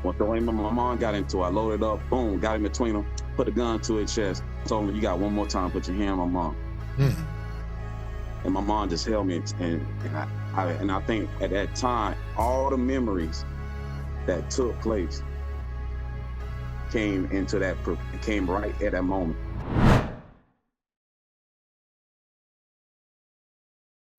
Well, so him and my mom got into it. I loaded up, boom, got him between them, put a gun to his chest, told him, you got one more time, put your hand on my mom. And my mom just held me, and I think at that time, all the memories that took place came right at that moment.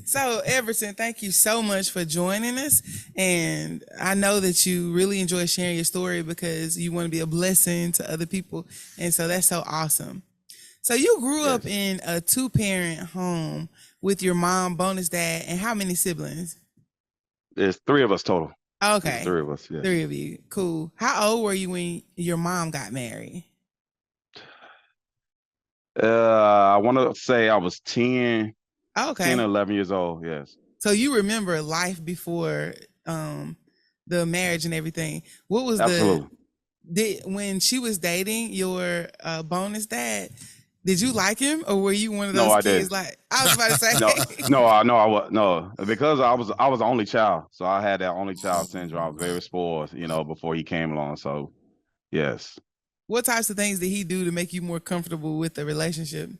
So Everson, thank you so much for joining us. And I know that you really enjoy sharing your story because you want to be a blessing to other people. And so that's so awesome. So you grew up in a 2-parent home with your mom, bonus dad, and how many siblings? There's 3 of us total. Okay. There's 3 of us, yeah. 3 of you. Cool. How old were you when your mom got married? I want to say I was 10. Okay. 10 or 11 years old, yes. So you remember life before the marriage and everything. What was when she was dating your bonus dad, did you like him, or were you one of those kids like I was about to say? Because I was the only child. So I had that only child syndrome. I was very spoiled, before he came along. So yes. What types of things did he do to make you more comfortable with the relationship?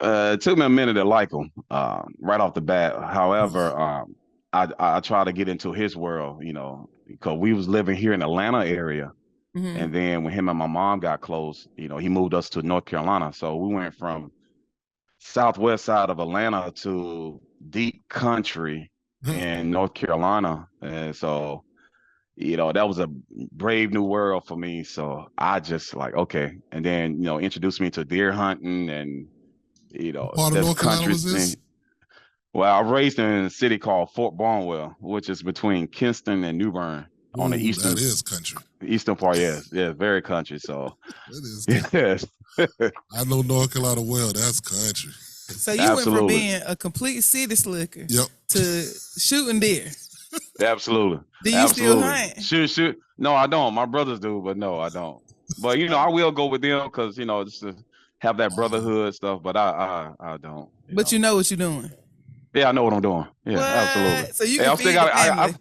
It took me a minute to like him right off the bat. However, I tried to get into his world, because we was living here in the Atlanta area. And then when him and my mom got close, he moved us to North Carolina. So we went from southwest side of Atlanta to deep country in North Carolina. And so, that was a brave new world for me. So I just like, okay. And then, introduced me to deer hunting and part of North Carolina was this? Well, I raised in a city called Fort Barnwell, which is between Kinston and New Bern on the eastern. That is country. Eastern part, yes, very country. So that is. Yes. I know North Carolina well. That's country. So you went from being a complete city slicker to shooting deer. Absolutely. Do you still hunt? Shoot. No, I don't. My brothers do, but no, I don't. But I will go with them because just to have that brotherhood stuff, but I don't. But you know what you're doing. Yeah, I know what I'm doing. Yeah, absolutely. So you can feed the family.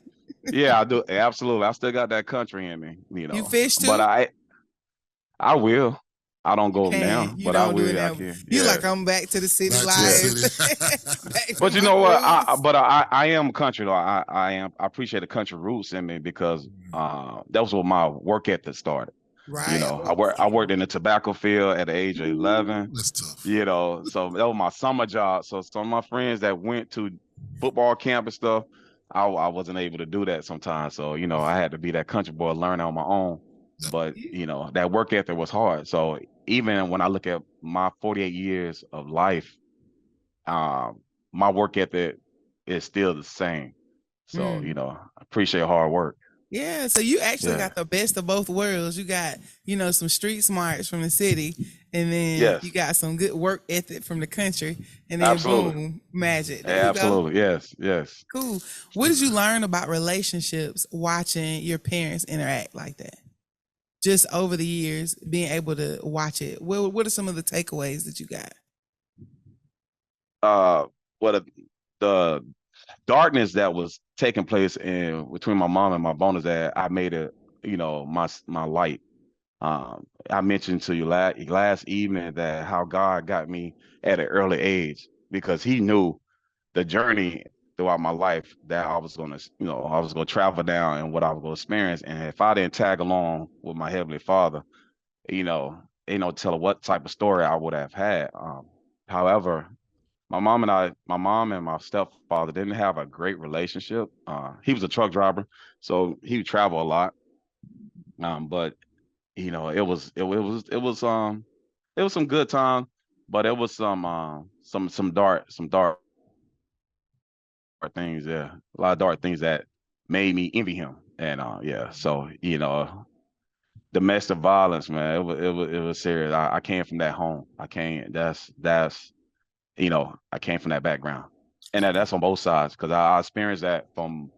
Yeah, I do. Absolutely. I still got that country in me, You fish too? But I will. I don't go now, but I will. You like I'm back to the city life. But you know what? I am country though. I appreciate the country roots in me because that was where my work ethic started. Right. I worked in the tobacco field at the age of 11. That's tough. So that was my summer job. So some of my friends that went to football camp and stuff, I wasn't able to do that sometimes. So, I had to be that country boy, learn on my own. But, that work ethic was hard. So even when I look at my 48 years of life, my work ethic is still the same. So, I appreciate hard work. Yeah, so you actually got the best of both worlds. You got, some street smarts from the city, and then you got some good work ethic from the country, and then boom, magic. Absolutely, yes. Cool. What did you learn about relationships watching your parents interact like that? Just over the years, being able to watch it. What are some of the takeaways that you got? The darkness that was taking place between my mom and my bonus dad, I made it, my light. I mentioned to you last evening that how God got me at an early age because he knew the journey throughout my life that I was going to travel down and what I was going to experience. And if I didn't tag along with my Heavenly Father, tell what type of story I would have had. However, my mom and my stepfather didn't have a great relationship. He was a truck driver, so he would travel a lot. But it was some good time, but it was some dark things there. A lot of dark things that made me envy him. And so domestic violence, man, it was serious. I came from that home. I came from that background, and that's on both sides because I experienced that from,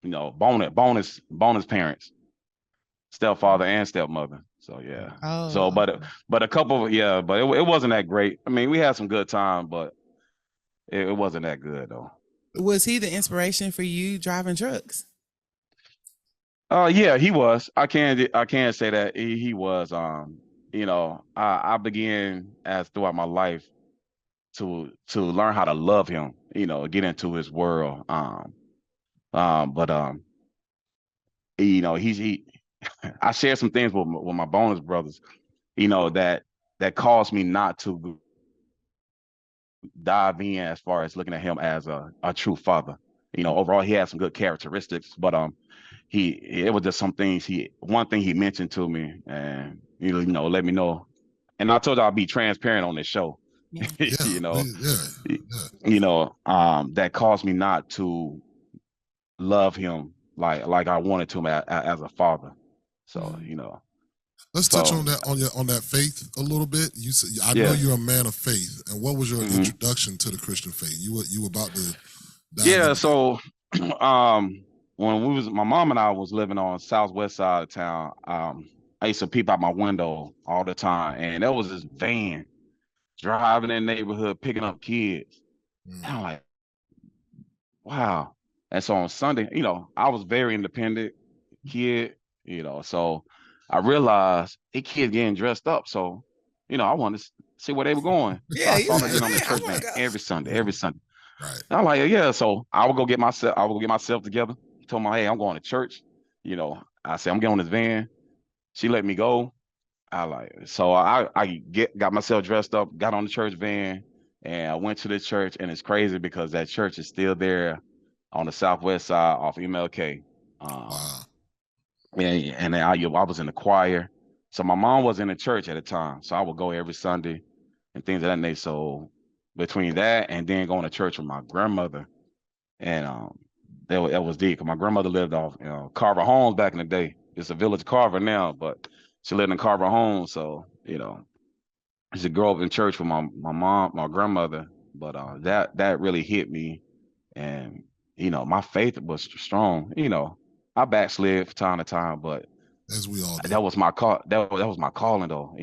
bonus parents, stepfather and stepmother. So yeah. Oh. So but a couple, but it wasn't that great. I mean, we had some good time, but it wasn't that good though. Was he the inspiration for you driving trucks? Yeah, he was. I can say that he was. I began as throughout my life to learn how to love him. Get into his world. But he I shared some things with my bonus brothers. That caused me not to dive in as far as looking at him as a true father. Overall he had some good characteristics, but it was just some things one thing he mentioned to me, and let me know. And I told you I'll be transparent on this show. Yeah. Yeah, you know, yeah, that caused me not to love him like I wanted to him as a father. So, Let's touch so on that faith a little bit. You said, I know yeah. you're a man of faith, and what was your Mhm. introduction to the Christian faith? You were about to dive Yeah, into that. so when my mom and I was living on southwest side of town, I used to peep out my window all the time, and there was this van driving in the neighborhood picking up kids. And I'm like, wow. And so on Sunday, I was very independent kid, so I realized they kids getting dressed up. So, I wanted to see where they were going. So Yeah, I you started like, getting on the man, I church want to van go. every Sunday, every Sunday. Right. I'm like, yeah. So I would go get myself together. Told my, hey, I'm going to church. I said, I'm getting on this van. She let me go. So I got myself dressed up, got on the church van, and I went to the church. And it's crazy because that church is still there on the southwest side off MLK. Wow. And I was in the choir. So my mom was in the church at the time. So I would go every Sunday and things of that nature. So between that and then going to church with my grandmother, and that was deep. 'Cause my grandmother lived off Carver Homes back in the day. It's a village Carver now, but she lived in Carver Homes. So I used to grow up in church with my mom, my grandmother. But that really hit me, and my faith was strong. I backslid from time to time, but As we all do. that was my call. That was my calling, though.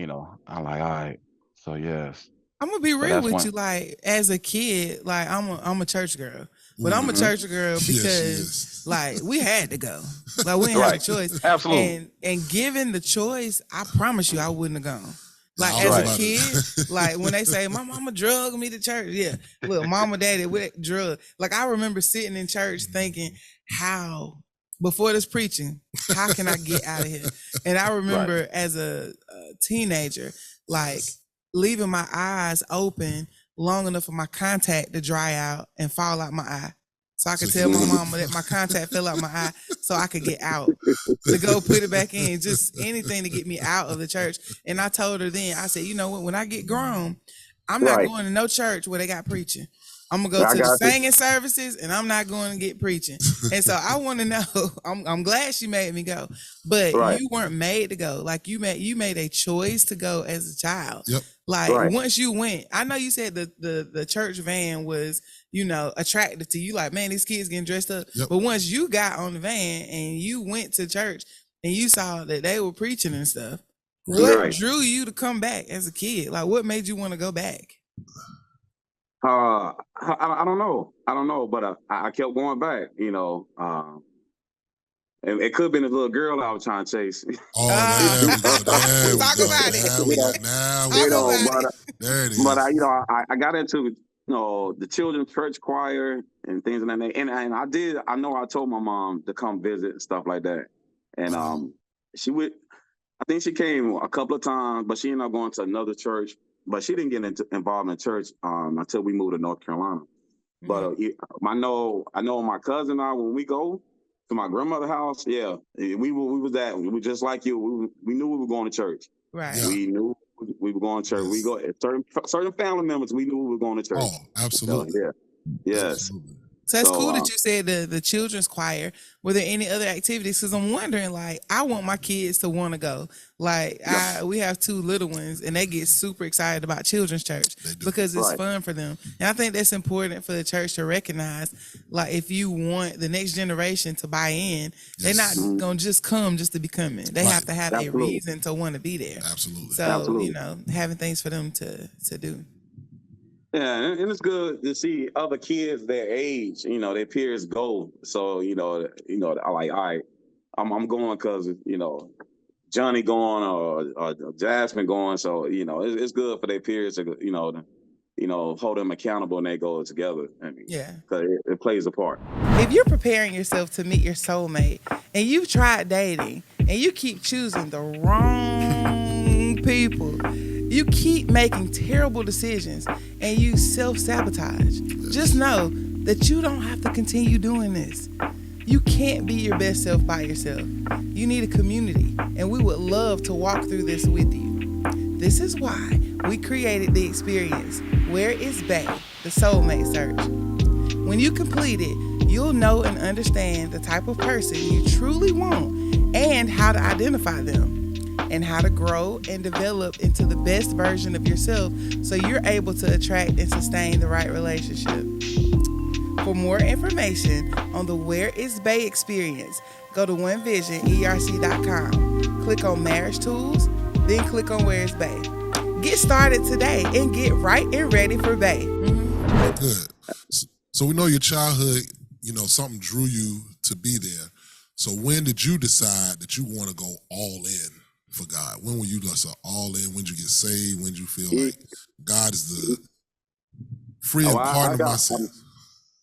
I'm like, all right. So yes. I'm gonna be So real that's with one. you. Like as a kid, like I'm a church girl, but I'm a church girl Yeah, she because is. like we had to go. Like we didn't have a Right. choice. Absolutely. And given the choice, I promise you I wouldn't have gone. Like I as was a about kid, to. like when they say my mama drug me to church, yeah. Look, mama, daddy with drug. Like I remember sitting in church thinking, how before this preaching, how can I get out of here? And I Right. remember as a teenager, like leaving my eyes open long enough for my contact to dry out and fall out my eye. So I could So tell my you- mama that my contact fell out my eye so I could get out to go put it back in, just anything to get me out of the church. And I told her then, I said, you know what, when I get grown, I'm not Right. going to no church where they got preaching. I'm gonna go I to the got you. singing services and I'm not going to get preaching. And so I want to know, I'm glad she made me go, but Right. you weren't made to go. Like you made a choice to go as a child. Yep. Like Right. once you went, I know you said the church van was, attractive to you. Like, man, these kids getting dressed up. Yep. But once you got on the van and you went to church and you saw that they were preaching and stuff, what Right. drew you to come back as a kid? Like, what made you want to go back? I don't know. I don't know, but I kept going back. It could have been a little girl I was trying to chase. Oh, there we go. There we Talk go. about it. Now we got. Now we Talk got. about it. There it is. But I got into the children's church choir and things of that nature. And I did. I know I told my mom to come visit and stuff like that. And she would. I think she came a couple of times, but she ended up going to another church. But she didn't get involved in church until we moved to North Carolina. But I know my cousin and I, when we go to my grandmother's house, yeah, we were just like you. We knew we were going to church. Right. Yeah. We knew we were going to church. Yes. We go certain family members. We knew we were going to church. Oh, absolutely. Yeah. Yes. Absolutely. So it's So, cool that you said the children's choir. Were there any other activities? Because I'm wondering, like, I want my kids to want to go. Like, we have two little ones, and they get super excited about children's church They do. because it's Right. fun for them. And I think that's important for the church to recognize. Like, if you want the next generation to buy in, they're Yes. not gonna just come just to be coming. They Right. have to have a Absolutely. reason to want to be there. Absolutely. So Absolutely. having things for them to do. Yeah, and it's good to see other kids their age, their peers go. So I like, all right, I'm going because Johnny going or Jasmine going. So it's good for their peers to hold them accountable and they go together. I mean, Yeah. because it plays a part. If you're preparing yourself to meet your soulmate and you've tried dating and you keep choosing the wrong people, you keep making terrible decisions and you self-sabotage, just know that you don't have to continue doing this. You can't be your best self by yourself. You need a community, and we would love to walk through this with you. This is why we created the experience, Where is Bae? The Soulmate Search. When you complete it, you'll know and understand the type of person you truly want and how to identify them, and how to grow and develop into the best version of yourself so you're able to attract and sustain the right relationship. For more information on the Where is Bae experience, go to onevisionerc.com, click on Marriage Tools, then click on Where is Bae. Get started today and get right and ready for Bae. Good. So we know your childhood, something drew you to be there. So when did you decide that you want to go all in for God? When were you just all in? When did you get saved? When did you feel like God is the free and pardon of my sins?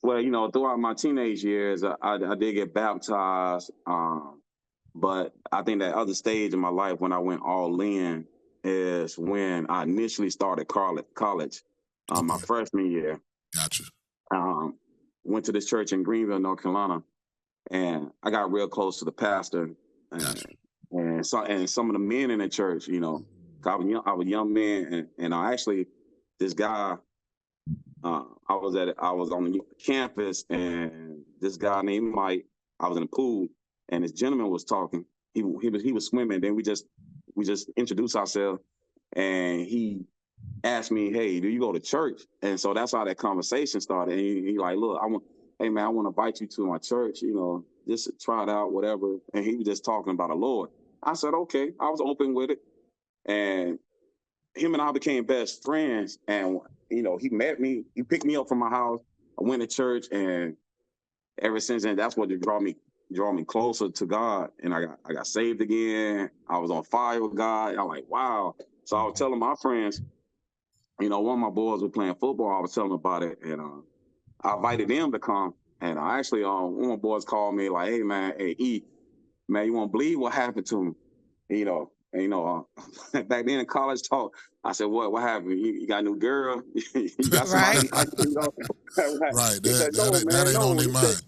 Well, throughout my teenage years, I did get baptized. But I think that other stage in my life when I went all in is when I initially started college, my freshman year. Gotcha. Went to this church in Greenville, North Carolina, and I got real close to the pastor. And some of the men in the church, I was a young man, and actually this guy, I was on the campus, and this guy named Mike, I was in the pool, and this gentleman was talking. He was swimming. Then we just introduced ourselves, and he asked me, "Hey, do you go to church?" And so that's how that conversation started. And he like, "Look, hey man, I want to invite you to my church. Just try it out, whatever." And he was just talking about the Lord. I said, "Okay." I was open with it, and him and I became best friends. And he met me. He picked me up from my house. I went to church, and ever since then, that's what draw me closer to God. And I got saved again. I was on fire with God. I'm like, wow. So I was telling my friends, one of my boys was playing football. I was telling them about it, and I invited them to come. And I actually, one of my boys called me like, "Hey man, man, you won't believe what happened to me." Back then in college talk, I said, "What happened? You got a new girl? You got somebody?" Right. That ain't on their mind.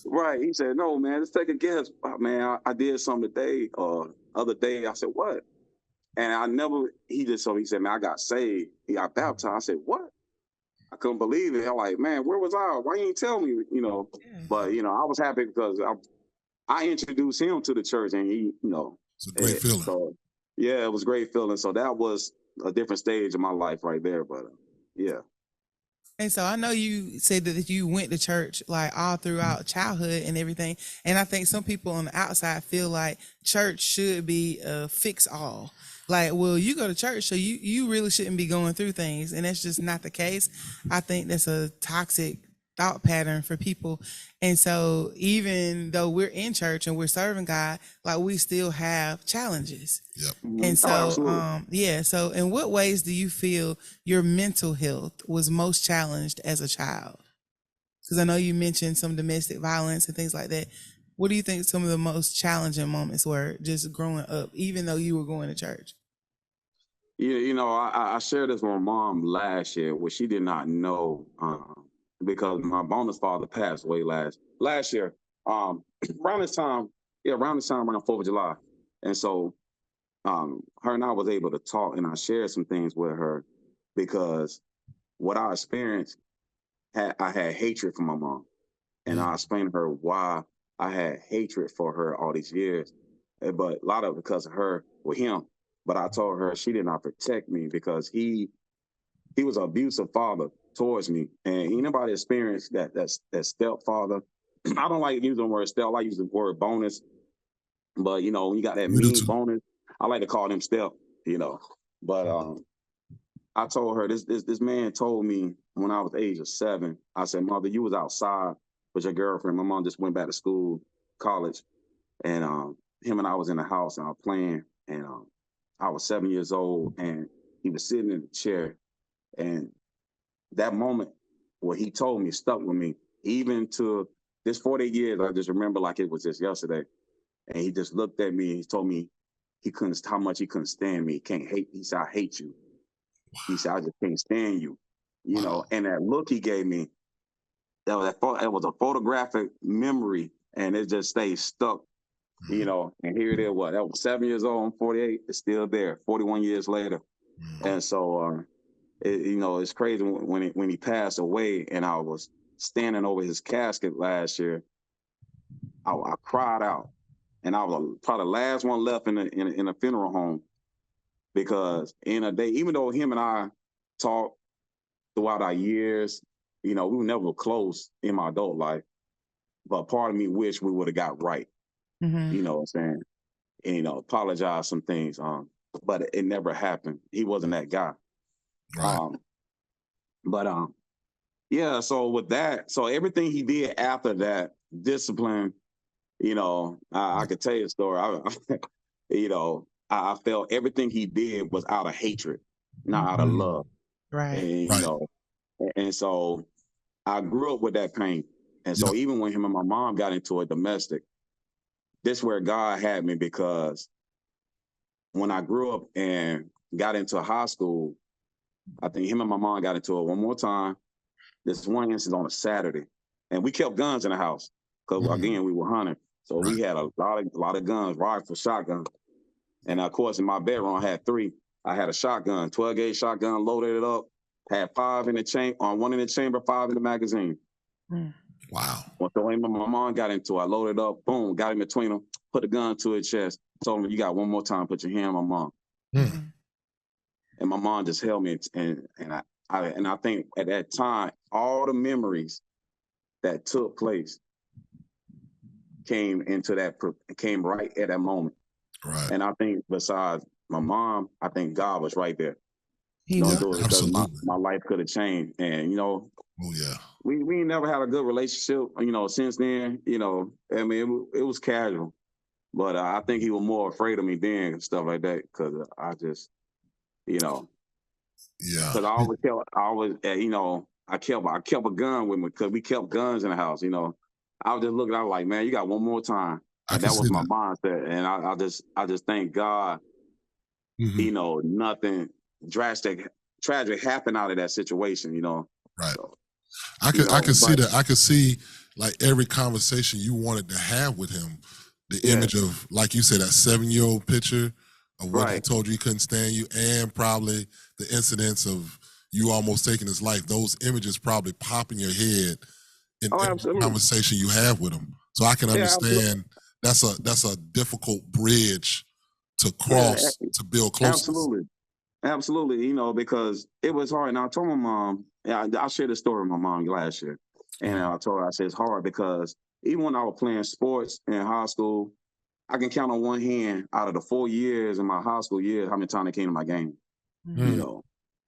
Right. He said, "No, man, let's take a guess." Man, I did something today or other day. I said, "What?" And he said, "Man, I got saved. He got baptized." I said, "What?" I couldn't believe it. I'm like, "Man, where was I? Why you ain't tell me?" But, I was happy because I introduced him to the church, and he, It's a great feeling. So, yeah, it was a great feeling. So that was a different stage of my life right there. But, yeah. And so I know you said that you went to church like all throughout childhood and everything. And I think some people on the outside feel like church should be a fix all. Like, well, you go to church, so you really shouldn't be going through things. And that's just not the case. I think that's a toxic thought pattern for people. And so even though we're in church and we're serving God, like we still have challenges. Yep. And so, so in what ways do you feel your mental health was most challenged as a child? Because I know you mentioned some domestic violence and things like that. What do you think some of the most challenging moments were just growing up, even though you were going to church? I shared this with my mom last year, where she did not know, because my bonus father passed away last year. Around this time, around 4th of July. And so her and I was able to talk, and I shared some things with her because what I experienced, I had hatred for my mom. And I explained to her why I had hatred for her all these years. But a lot of it because of her with him. But I told her she did not protect me because he was an abusive father towards me. And anybody experienced that stepfather. I don't like using the word step. I like using the word bonus. But, when you got that mean bonus, I like to call them step, But I told her, this man told me when I was the age of 7, I said, "Mother, you was outside with your girlfriend." My mom just went back to school, college. and him and I was in the house and I was playing, and I was 7 years old, and he was sitting in the chair, and that moment what he told me stuck with me even to this 40 years. I just remember like it was just yesterday, and he just looked at me and he told me he couldn't, how much he couldn't stand me. He can't hate. He said, I hate you. He said, I just can't stand you. You know, and that look he gave me, that was a photographic memory, and it just stayed stuck. You know, and here it is. What, that was 7 years old. I'm 48. It's still there. 41 years later, and so you know, it's crazy when he passed away, and I was standing over his casket last year. I cried out, and I was probably the last one left in the funeral home, because in a day, even though him and I talked throughout our years, you know, we were never close in my adult life, but part of me wish we would have got right. You know what I'm saying? And, you know, apologize some things, but it never happened. He wasn't that guy. Right. Yeah, so with that, so everything he did after that, discipline, you know, I could tell you a story. You know, I felt everything he did was out of hatred, not out of love. Right. And, you know, and so I grew up with that pain. And so even when him and my mom got into a domestic, this is where God had me, because when I grew up and got into high school, I think him and my mom got into it one more time. This one instance on a Saturday, and we kept guns in the house because again we were hunting, so we had a lot of guns, rifle, shotgun, and of course in my bedroom I had 3. I had a shotgun, 12 gauge shotgun, loaded it up, had 5 in the chamber, one in the chamber, 5 in the magazine. Wow. Well, so when my mom got into it, I loaded up, boom, got in between them, put the gun to his chest, told him, you got one more time, put your hand on my mom. And my mom just held me, and I think at that time, all the memories that took place came right at that moment. Right. And I think besides my mom, I think God was right there. Don't do it, because my life could have changed. And, you know, we never had a good relationship, you know, since then. You know, I mean, it was casual. But I think he was more afraid of me then and stuff like that, because I just, you know, because I kept a gun with me, because we kept guns in the house. You know, I was just looking out like, man, you got one more time, and that was my mindset. And I just thank God, you know, nothing tragic happened out of that situation. You know, right? So, I could see that. I could see like every conversation you wanted to have with him. The image of, like you said, that 7-year-old picture of what he told you he couldn't stand you, and probably the incidents of you almost taking his life. Those images probably pop in your head in every conversation you have with him. So I can understand that's a difficult bridge to cross to build closeness. Absolutely. You know, because it was hard. And I told my mom, I shared a story with my mom last year, and I told her, I said, it's hard because even when I was playing sports in high school, I can count on one hand out of the 4 years in my high school years how many times they came to my game. You know,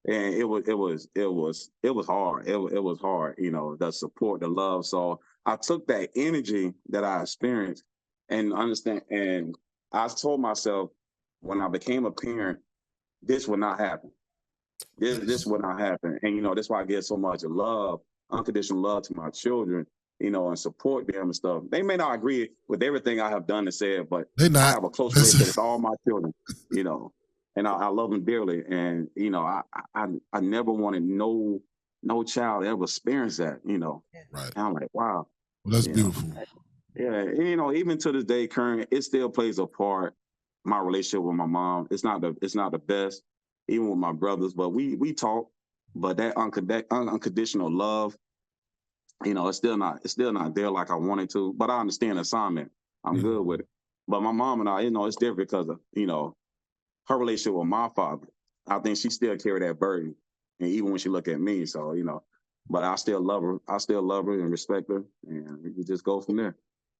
and it was hard. It was hard. You know, the support, the love. So I took that energy that I experienced and understand. And I told myself when I became a parent, this would not happen. This would not happen. And you know, that's why I get so much love, unconditional love to my children, you know, and support them and stuff. They may not agree with everything I have done and said, but I have a close relationship with all my children, you know, and I love them dearly. And, you know, I never wanted no child to ever experience that, you know. Right. And I'm like, wow. Well, that's beautiful. Yeah. And, you know, even to this day, current, it still plays a part. My relationship with my mom, it's not the best, even with my brothers, but we talk. But that unconditional love, you know, it's still not there like I wanted to. But I understand the assignment. I'm good with it. But my mom and I, you know, it's different because of, you know, her relationship with my father. I think she still carry that burden, and even when she look at me. So, you know, but I still love her. I still love her and respect her, and we just go from there.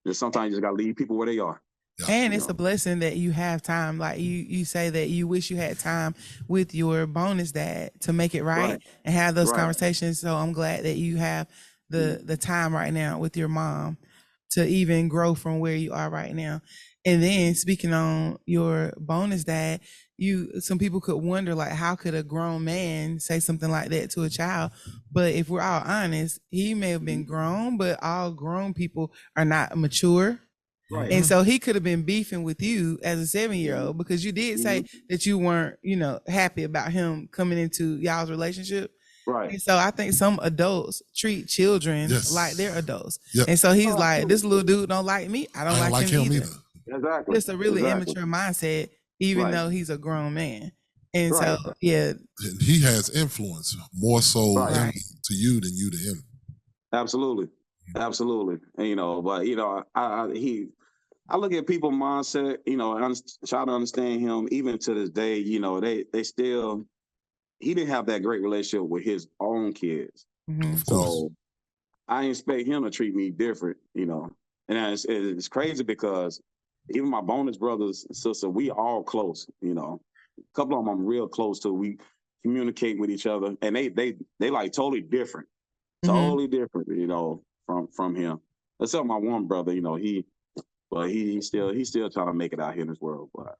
Just sometimes you just gotta leave people where they are. And it's a blessing that you have time. Like you say that you wish you had time with your bonus dad to make it right and have those conversations. So I'm glad that you have the time right now with your mom. to even grow from where you are right now. And then speaking on your bonus dad, some people could wonder, like, how could a grown man say something like that to a child? But if we're all honest, he may have been grown, but all grown people are not mature. Right. And so he could have been beefing with you as a 7-year-old because you did say that you weren't, happy about him coming into y'all's relationship. Right. And so I think some adults treat children Yes. like they're adults. Yep. And so he's like, this little dude don't like me. I don't like him either. Exactly. Just a really immature mindset, even though he's a grown man. And so, yeah. And he has influence more so to you than you to him. Absolutely. Absolutely. And, but, I look at people's mindset, and try to understand him even to this day, they still, he didn't have that great relationship with his own kids. Mm-hmm. So I expect him to treat me different, and it's crazy because even my bonus brothers and sisters, we all close, a couple of them I'm real close to. We communicate with each other, and they like totally different, totally different, from him. Except my one brother, he's still trying to make it out here in this world. But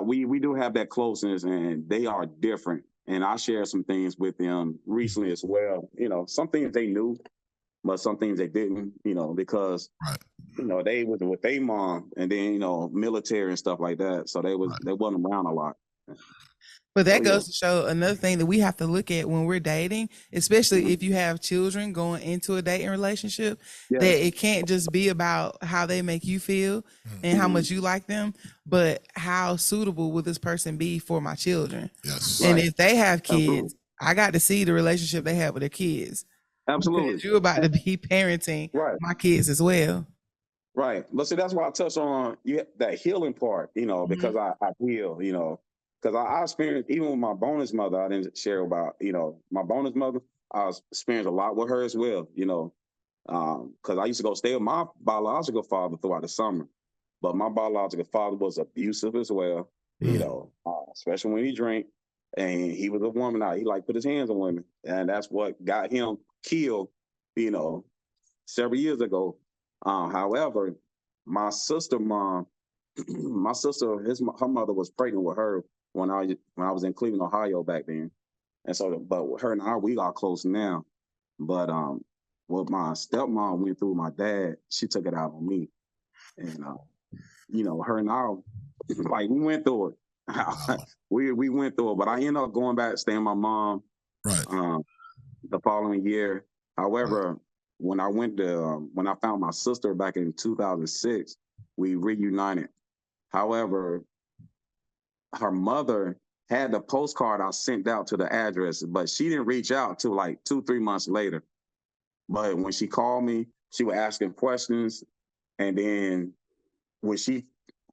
we do have that closeness, and they are different. And I share some things with them recently as well. Some things they knew, but some things they didn't. Because they was with their mom, and then military and stuff like that. So they wasn't around a lot. But that goes to show another thing that we have to look at when we're dating, especially if you have children going into a dating relationship, that it can't just be about how they make you feel and how much you like them, but how suitable will this person be for my children? Yes. And if they have kids, I got to see the relationship they have with their kids. Absolutely. Because you're about to be parenting my kids as well. Right. But see, that's why I touched on that healing part, because I heal, because I experienced, even with my bonus mother, I didn't share about, my bonus mother, I experienced a lot with her as well, because I used to go stay with my biological father throughout the summer. But my biological father was abusive as well, especially when he drank. And he was a womanizer. He put his hands on women. And that's what got him killed, several years ago. However, my sister mom, her mother was pregnant with her when I was in Cleveland, Ohio back then. And so, but her and I, we got close now. But what my stepmom went through with my dad, she took it out on me. And her and I, we went through it. we went through it. But I ended up going back, staying with my mom the following year. However, when I found my sister back in 2006, we reunited. However, her mother had the postcard I sent out to the address, but she didn't reach out till 2-3 months later. But when she called me, she was asking questions. And then when she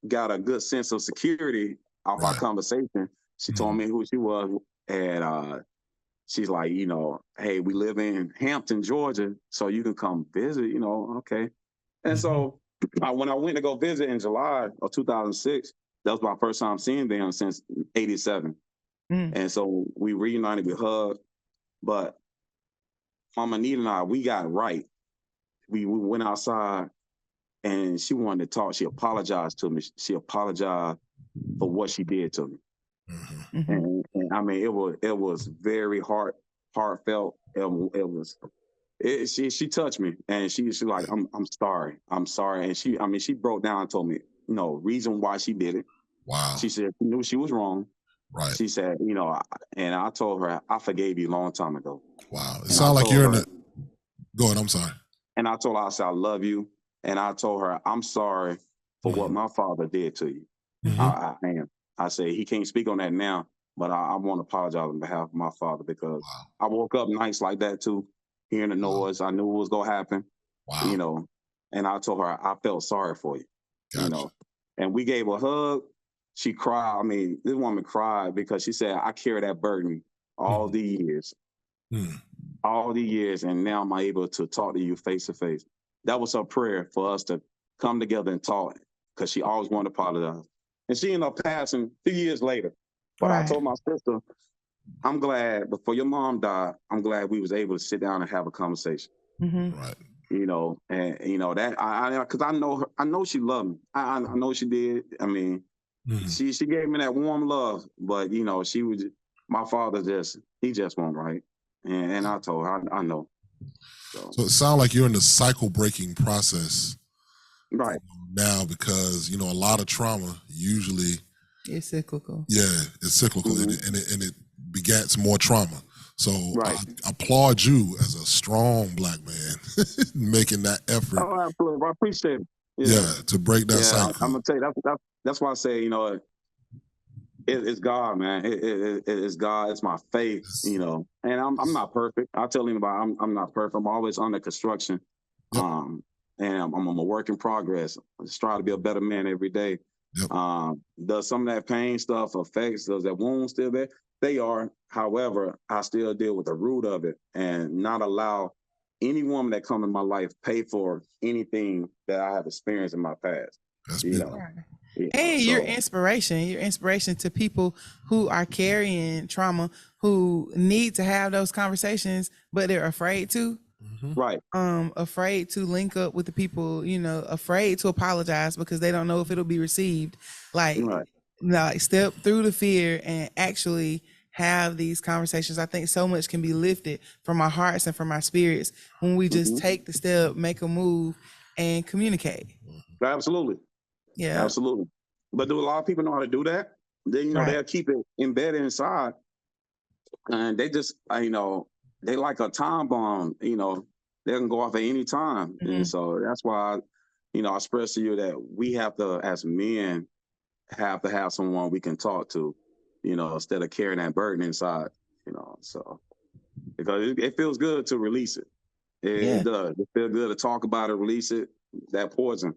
got a good sense of security off our conversation, she told me who she was. And she's like, hey, we live in Hampton, Georgia, so you can come visit, okay. And so when I went to go visit in July of 2006, that was my first time seeing them since 87. And so we reunited, we hugged. But Mama Nita and I, we got right. We went outside and she wanted to talk. She apologized to me. She apologized for what she did to me. And I mean, it was very heartfelt. She touched me, and she's like, I'm sorry. And she broke down and told me, reason why she did it. Wow. She said she knew she was wrong. Right. She said, and I told her I forgave you a long time ago. Wow. It sounds like you're in the. Go ahead. I'm sorry. And I told her, I said, I love you. And I told her, I'm sorry for what my father did to you. I am. I say he can't speak on that now, but I want to apologize on behalf of my father because I woke up nights like that too, hearing the noise. I knew it was gonna happen. Wow. And I told her I felt sorry for you. Gotcha. And we gave a hug. She cried. I mean, this woman cried because she said, I carry that burden all the years. All the years, and now I'm able to talk to you face to face. That was her prayer for us to come together and talk, because she always wanted to apologize. And she ended up passing a few years later. But I told my sister, I'm glad before your mom died, I'm glad we was able to sit down and have a conversation. Right. And that because I know her, I know she loved me. I know she did. I mean, she gave me that warm love, but she was my father he just won't right, and I told her I know. So it sounds like you're in the cycle breaking process right now because a lot of trauma usually it's cyclical. Yeah, it's cyclical, and it begets more trauma. So right. I applaud you as a strong Black man making that effort. Oh, absolutely. I appreciate it. Yeah, to break that cycle. I'm gonna tell you that's why I say it's God, man. It's God. It's my faith, And I'm not perfect. I tell anybody I'm not perfect. I'm always under construction. Yep. And I'm a work in progress. I just try to be a better man every day. Yep. Does some of that pain stuff affects? Does that wound still there? They are. However, I still deal with the root of it and not allow any woman that come in my life pay for anything that I have experienced in my past. That's beautiful. And your inspiration to people who are carrying trauma, who need to have those conversations, but they're afraid to. Right. Afraid to link up with the people, afraid to apologize because they don't know if it'll be received. Like step through the fear and actually have these conversations. I think so much can be lifted from our hearts and from our spirits when we just take the step, make a move, and communicate. Absolutely. Yeah. Absolutely. But do a lot of people know how to do that? They, they'll keep it embedded inside, and they just, they like a time bomb. They can go off at any time, and so that's why, I express to you that we have to, as men, have to have someone we can talk to, instead of carrying that burden inside, So because it feels good to release it. It does. It feels good to talk about it, release it. That poison.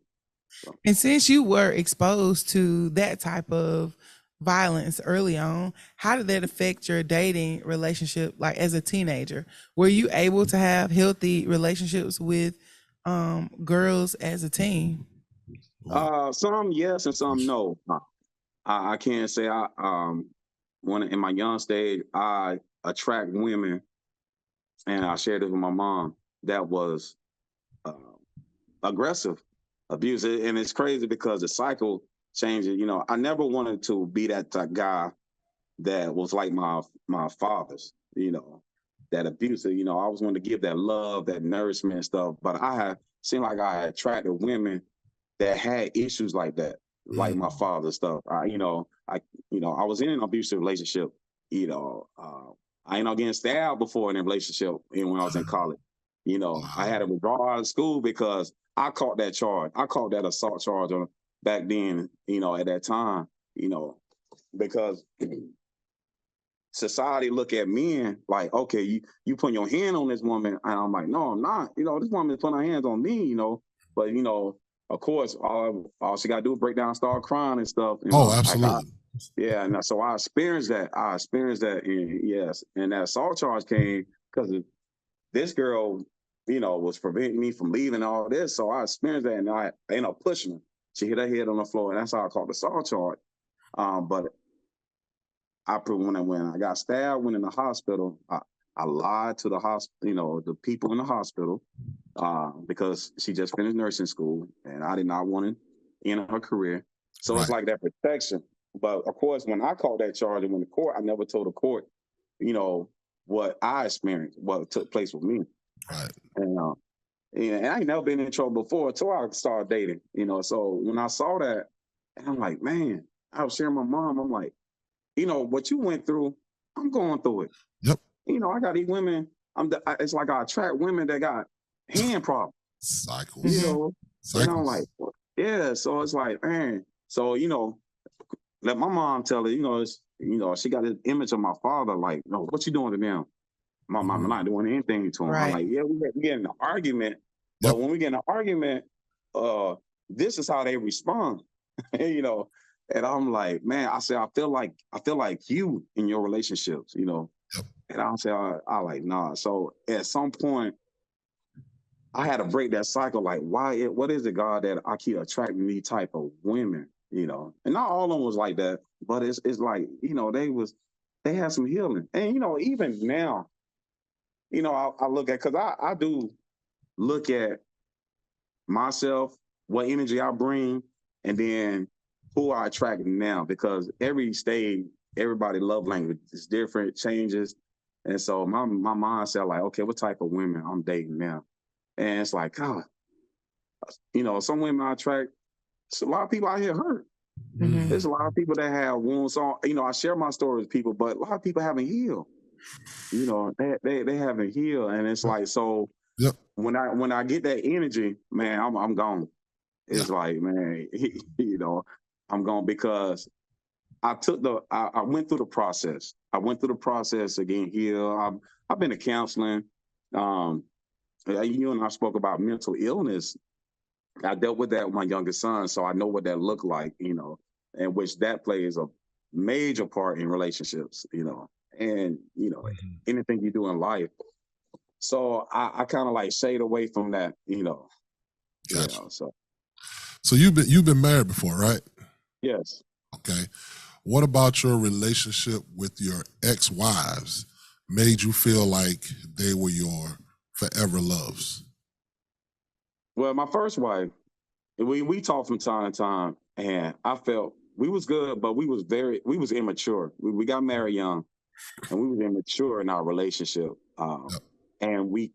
So. And since you were exposed to that type of violence early on, how did that affect your dating relationship, like as a teenager? Were you able to have healthy relationships with girls as a teen? Some yes and some no. I can't say when in my young stage I attract women, and I shared it with my mom, that was aggressive, abusive, and it's crazy because the cycle changes. I never wanted to be that guy that was like my father's. That abusive. I was going to give that love, that nourishment and stuff, but I had seemed like I had attracted women that had issues like that, like my father's stuff. I was in an abusive relationship. I getting stabbed before in a relationship, when I was in college. I had to withdraw out of school because I caught that charge. I caught that assault charge on back then, at that time, because society look at men like, okay, you putting your hand on this woman, and I'm like, no, I'm not. This woman is putting her hands on me, but of course, all she got to do is break down, start crying and stuff. Absolutely. And so I experienced that. And yes, and that assault charge came because this girl, was preventing me from leaving all this. So I experienced that, and I ended up pushing her. She hit her head on the floor, and that's how I caught the assault charge. But when I got stabbed, went in the hospital, I lied to the hospital, the people in the hospital, because she just finished nursing school, and I did not want to end her career. So it's like that protection. But of course, when I caught that charge and went to court, I never told the court, what I experienced, what took place with me. Right. And I ain't never been in trouble before until I started dating. So when I saw that, and I'm like, man, I was sharing with my mom. I'm like, what you went through, I'm going through it. Yep. I got these women. It's like I attract women that got hand problems. Cycles. And I'm like, yeah. So it's like, man. So let my mom tell her. She got this image of my father. Like, no, what you doing to them? My mom not doing anything to him. Right. I'm like, yeah, we get in an argument. But when we get in an argument, this is how they respond. And I'm like, man, I say, I feel like you in your relationships, And I say, I like, nah. So at some point, I had to break that cycle. Like, what is it, God, that I keep attracting these type of women, And not all of them was like that, but it's like, they had some healing. And, even now, I look at, because I do look at myself, what energy I bring, and then who I attract now. Because every stage, everybody love language is different, changes. And so my mindset, like, okay, what type of women I'm dating now? And it's like, God, some women I attract, it's a lot of people out here hurt. Mhm. There's a lot of people that have wounds on, I share my story with people, but a lot of people haven't healed. They haven't healed. And it's like, so Yep. when I get that energy, man, I'm gone. It's like, man, I'm gone because I went through the process. I went through the process again here. I've been to counseling. You and I spoke about mental illness. I dealt with that with my youngest son, so I know what that looked like, and which that plays a major part in relationships, and anything you do in life. So I kind of like shade away from that, Gotcha. So you've been married before, right? yes. Okay. What about your relationship with your ex-wives made you feel like they were your forever loves? Well, my first wife, we talked from time to time, and I felt we was good, but we was immature. We got married young, and we was immature in our relationship. Yep.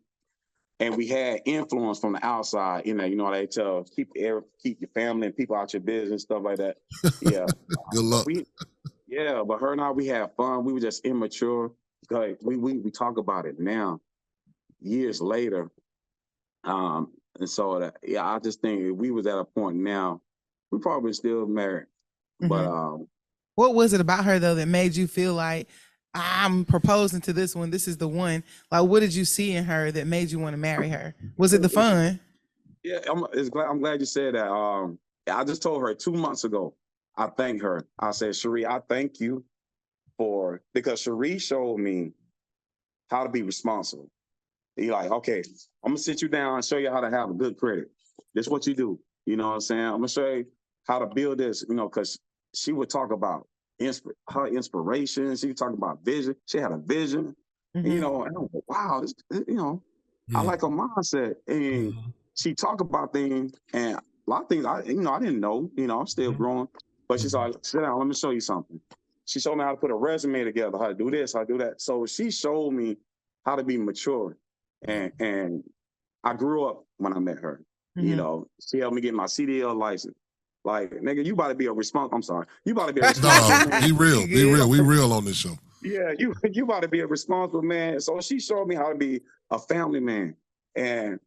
And we had influence from the outside. They tell keep your family and people out your business, stuff like that. Yeah. Good luck. But her and I, we had fun. We were just immature. Like we talk about it now, years later. And so I just think if we was at a point now, we probably still married. Mhm. But what was it about her though that made you feel like I'm proposing to this one? This is the one. Like, what did you see in her that made you want to marry her? Was it the fun? Yeah, I'm glad you said that. I just told her 2 months ago. I thank her. I said, Cherie, I thank you because Cherie showed me how to be responsible. You're like, okay, I'm gonna sit you down and show you how to have a good credit. This is what you do. You know what I'm saying? I'm gonna show you how to build this. Because she would talk about her inspiration. She would talk about vision. She had a vision. Mhm. And I was like, wow, this. I like her mindset. And she talked about things, and a lot of things I didn't know. I'm still growing. But she's like, sit down, let me show you something. She showed me how to put a resume together, how to do this, how to do that. So she showed me how to be mature. And I grew up when I met her. Mhm. She helped me get my CDL license. Like, nigga, you about to be a responsible. I'm sorry. You about to be a responsible man. Be real. Be real. We real on this show. Yeah, you about to be a responsible man. So she showed me how to be a family man. And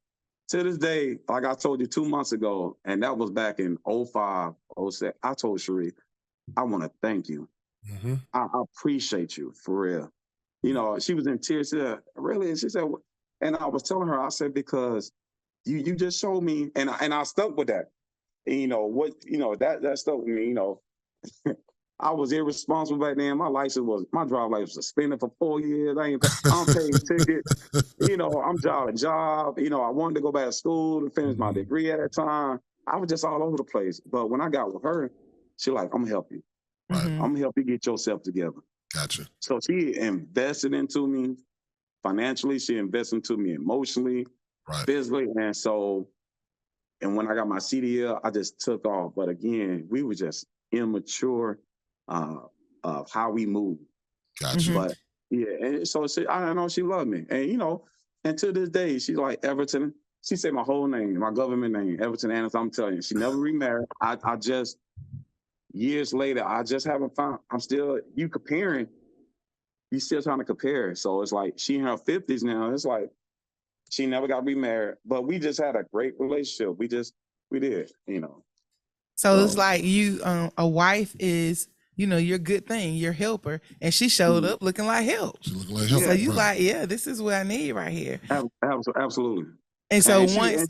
to this day, like I told you 2 months ago, and that was back in 05, 06, I told Cherie, I want to thank you. Mm-hmm. I appreciate you for real. She was in tears. She said, really? And she said, and I was telling her, I said, because you just showed me, and I stuck with that. And that stuck with me. I was irresponsible back then. My driver's license was suspended for 4 years. I don't pay tickets. I'm job to job. I wanted to go back to school to finish my degree at that time. I was just all over the place. But when I got with her, she like, I'm gonna help you. Right. Mhm. I'm gonna help you get yourself together. Gotcha. So she invested into me financially. She invested into me emotionally, Right. physically. And when I got my CDL, I just took off. But again, we were just immature of how we move. Gotcha. Mhm. But yeah, and so I know she loved me. And to this day, she's like, Everton. She said my whole name, my government name, Everton Anderson. I'm telling you, she never remarried. I just, years later, I just haven't found, you still trying to compare. So it's like she in her 50s now. It's like she never got remarried, but we just had a great relationship. We did. So it's like you, a wife is, your good thing, your helper, and she showed up looking like help. She looking like help. So you right. like, yeah, this is what I need right here. Absolutely. And so And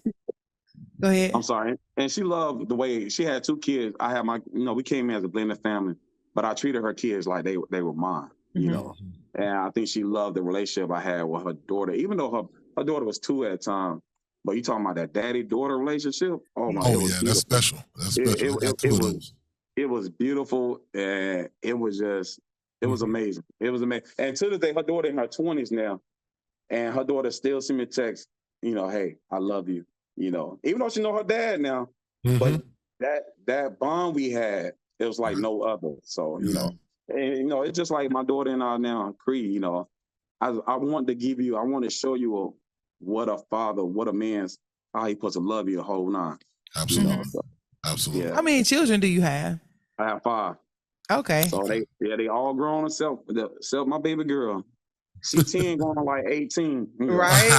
go ahead. I'm sorry. And she loved the way she had 2 kids. I had we came in as a blended family, but I treated her kids like they were mine, Mhm. And I think she loved the relationship I had with her daughter, even though her daughter was 2 at the time. But you talking about that daddy-daughter relationship? Oh my! Oh yeah, that's special. That's special. It was beautiful, and it was amazing. It was amazing. And to this day, her daughter in her 20s now, and her daughter still send me texts. hey, I love you, even though she know her dad now, but that bond we had, it was like no other. So, and, it's just like my daughter and I now, Cree, I want to give you, I want to show you what a father, what a man's, how he supposed to love you the whole nine. Absolutely. So, Absolutely. How many children do you have? I have 5. Okay. So they all grown except my baby girl. She's 10 going on like 18. Right.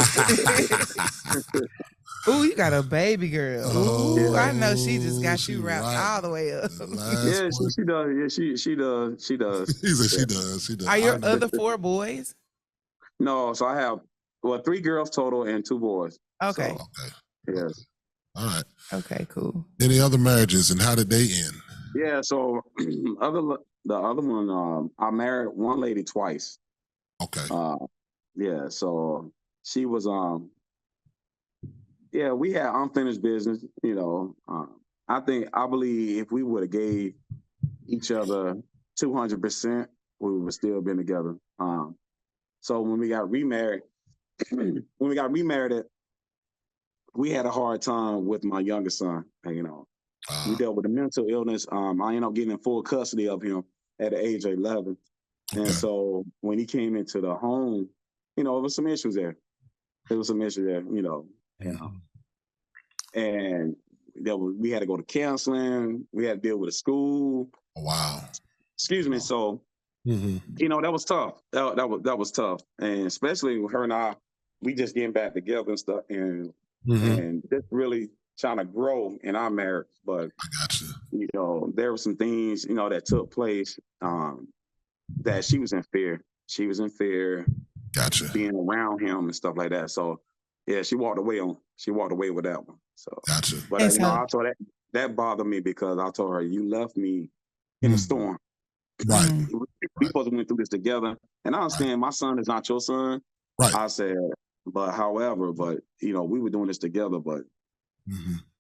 Ooh, you got a baby girl. Ooh, I know she just got you wrapped all the way up. Yeah, she does. Yeah, she does. She does. He said she does. She does. Are your other 4 boys? No, so I have 3 girls total and 2 boys. Okay. So, Okay. yes. All right. Okay, cool. Any other marriages and how did they end? Yeah, so the other one, I married one lady twice. Okay. Yeah, so she was yeah, we had unfinished business, I believe if we would have gave each other 200%, we would have still been together. So when we got remarried, we had a hard time with my youngest son. We dealt with a mental illness. I ended up getting in full custody of him at the age of 11. Okay. And so when he came into the home, there was some issues there. There was some issues there, and we had to go to counseling. We had to deal with the school. Wow. Excuse me. So, that was tough. That was tough, and especially with her and I, we just getting back together and stuff, and just really trying to grow in our marriage. But I got you. there were some things that took place that she was in fear. She was in fear. Gotcha. Being around him and stuff like that. So yeah, she walked away with that one. So gotcha. But I told that bothered me because I told her, you left me in the storm. Right. We both went through this together. And I understand my son is not your son. Right. I said, but we were doing this together, but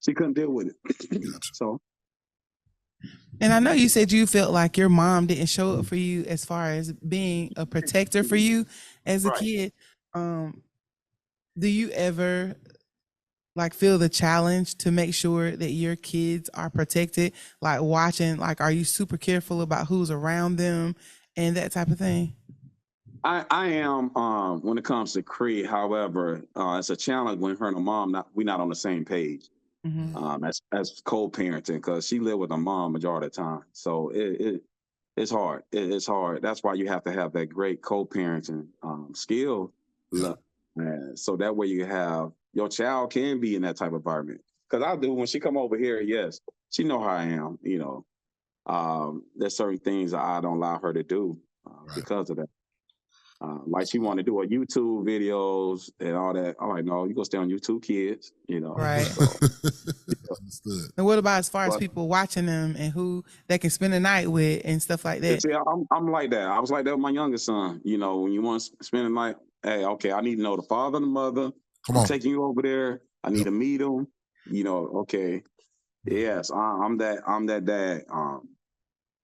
she couldn't deal with it. Gotcha. So. And I know you said you felt like your mom didn't show up for you as far as being a protector for you as a kid. Do you ever feel the challenge to make sure that your kids are protected? Like watching, are you super careful about who's around them and that type of thing? I am when it comes to Cree. However, it's a challenge when her and her mom we're not on the same page. As co-parenting, because she lived with her mom majority of the time. So it's hard. It's hard. That's why you have to have that great co-parenting skill. So that way you have your child can be in that type of environment. Because I do when she come over here. Yes, she know how I am. There's certain things I don't allow her to do because of that. Like she wanted to do a YouTube videos and all that. I'm like, no, you go stay on YouTube, kids. Right. Understood. And what about as far as people watching them and who they can spend the night with and stuff like that? See, I'm like that. I was like that with my youngest son. When you want to spend the night, hey, okay, I need to know the father and the mother. I'm taking you over there. I need to meet them. Okay. Yes, I'm that dad.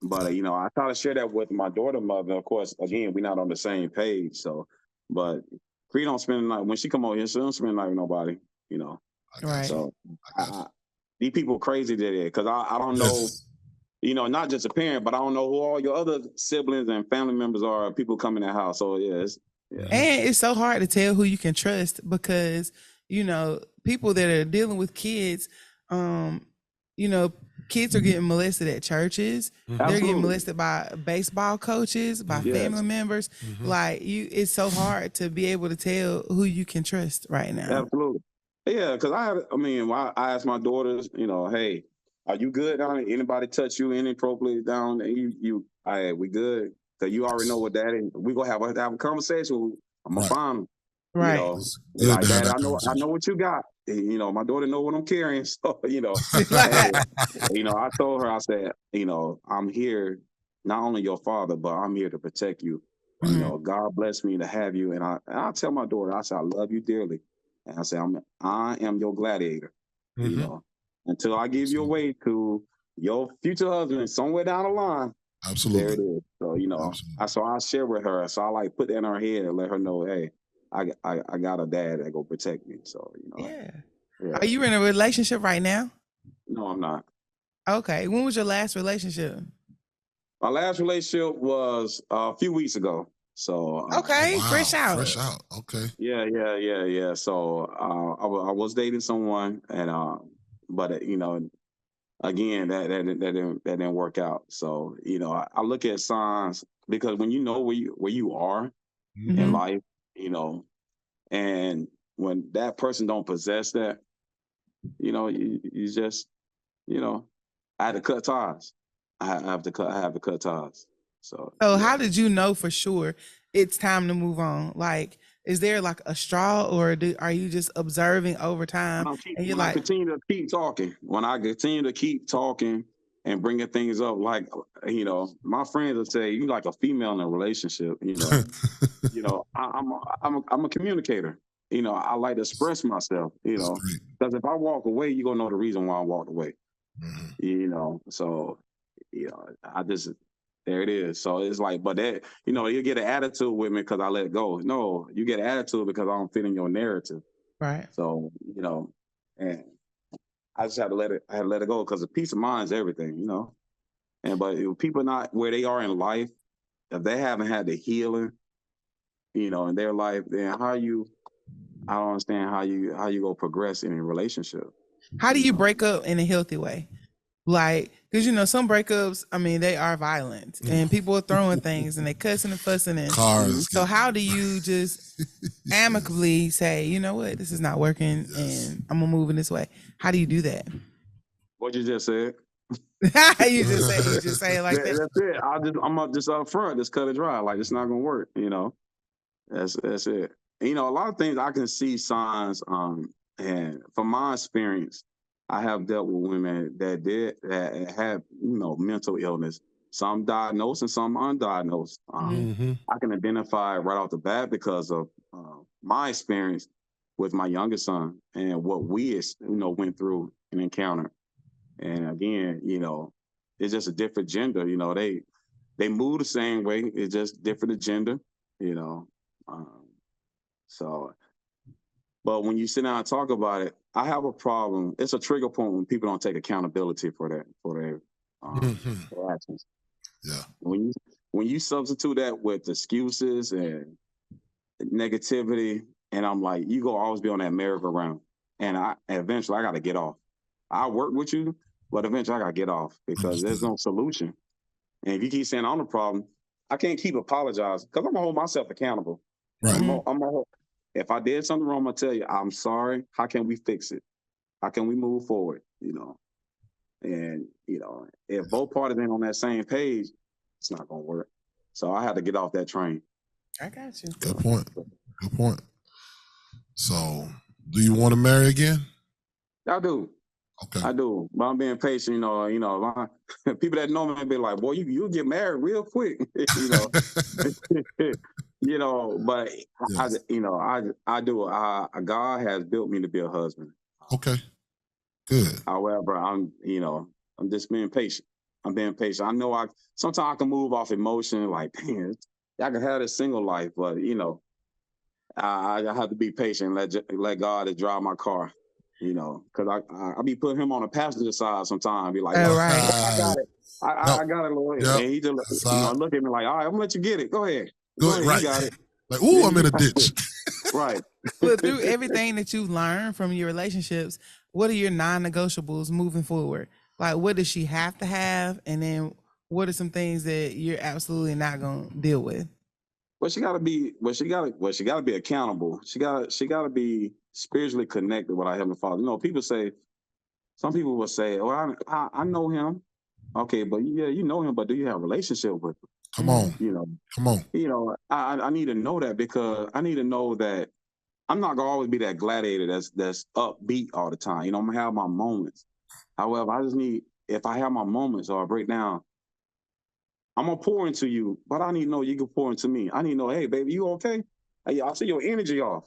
But I try to share that with my daughter mother. Of course, again, we're not on the same page. So, but Cree don't spend the night when she come over here. She don't spend the night with nobody. Right. So these people crazy there because I don't know. Not just a parent, but I don't know who all your other siblings and family members are. People come in that house. So yeah. And it's so hard to tell who you can trust because people that are dealing with kids, kids are getting molested at churches. They're getting molested by baseball coaches, by family members. It's so hard to be able to tell who you can trust right now. Absolutely. Yeah, because I asked my daughters, hey, are you good down there? Anybody touch you inappropriately down there? We good? Because you already know what that is. We gonna have a conversation. I'm gonna find them. Right. Dad, I know what you got. My daughter know what I'm carrying. So, I told her, I said, I'm here, not only your father, but I'm here to protect you. God bless me to have you. And I tell my daughter, I said, I love you dearly. And I said, I am your gladiator. Until I give you away to your future husband somewhere down the line. Absolutely. There it is. So, so I share with her. So I put that in her head and let her know, hey, I got a dad that go protect me. So, you know. Yeah. Yeah. Are you in a relationship right now? No, I'm not. Okay. When was your last relationship? My last relationship was a few weeks ago. So Okay, Wow, fresh out. fresh out. Okay. yeah. So I was dating someone, and but you know, again, that didn't work out. So, you know, I look at signs, because when you know where you are in Mhm. life, you know, and when that person don't possess that, you know, you just, you know, I had to cut ties. I have to cut ties. So So yeah. how did you know for sure it's time to move on? Like, is there like a straw, or are you just observing over time and you're When I like, continue to keep talking, when I continue to keep talking and bringing things up, like, you know, my friends will say, "You like a female in a relationship." You know, I'm a communicator. You know, I like to express myself. You That's know, great. because if I walk away, you gonna know the reason why I walked away. Mhm. You know, so, you know, I just, there it is. So it's like, but that, you know, you get an attitude with me because I let go. No, you get an attitude because I don't fit in your narrative. right? So, you know, and I just had to let it. I had to let it go, because the peace of mind is everything, you know. And but if people not where they are in life, if they haven't had the healing, you know, in their life, then I don't understand how you go progress in a relationship. How do You you know, break up in a healthy way? Like, because you know, some breakups, I mean, they are violent and people are throwing things and they cussing and fussing. And Cars. so, how do you just amicably say, you know what, this is not working Yes. and I'm gonna move in this way? How do you do that? what you just said. You just say it like that. That's it. I'm up just up front, just cut it dry. Like, it's not gonna work. You know, that's it. And, you know, a lot of things I can see signs. And from my experience, I have dealt with women that have, you know, mental illness. Some diagnosed and some undiagnosed. Mm-hmm. I can identify right off the bat because of my experience with my youngest son and what we, you know, went through and encountered. And again, you know, it's just a different gender. You know, they move the same way. It's just different gender. You know, so. But when you sit down and talk about it, I have a problem. It's a trigger point when people don't take accountability for their actions. Yeah. When you substitute that with excuses and negativity, and I'm like, you go always be on that merry-go-round, and eventually I got to get off. I work with you, but eventually I got to get off, because there's Understood. no solution. And if you keep saying I'm the problem, I can't keep apologizing, because I'm gonna hold myself accountable. Right. If I did something wrong, I'm gonna tell you, I'm sorry. How can we fix it? How can we move forward? You know, and you know, if both parties ain't on that same page, it's not gonna work. So I had to get off that train. I got you. Good point. Good point. So, do you want to marry again? I do. Okay. I do, but I'm being patient. People that know me be like, "Boy, you'll get married real quick," you know. You know, but Yes. I do. God has built me to be a husband. Okay. Good. However, I'm just being patient. I'm being patient. I know sometimes I can move off emotion, like, man, I can have this single life, but you know, I have to be patient. Let God drive my car. You know, because I be putting him on the passenger side sometimes. Be like, All look, right. I got it. I got it, Lord. Yep. And he just, look at me like, all right, I'm gonna let you get it. Go ahead. Good. Right. You got it. Like, ooh, I'm in a ditch. Right. But through everything that you've learned from your relationships, what are your non-negotiables moving forward? Like, what does she have to have, and then what are some things that you're absolutely not gonna deal with? Well, she gotta be accountable. She gotta be spiritually connected with our Heavenly Father. You know, some people will say, "Oh, I know him." Okay, but yeah, you know him, but do you have a relationship with him? Come on. You know, Come on. I need to know that, because I need to know that I'm not gonna always be that gladiator that's upbeat all the time. You know, I'm gonna have my moments. However, if I have my moments or I break down, I'm gonna pour into you, but I need to know you can pour into me. I need to know, hey, baby, you okay? Hey, I see your energy off.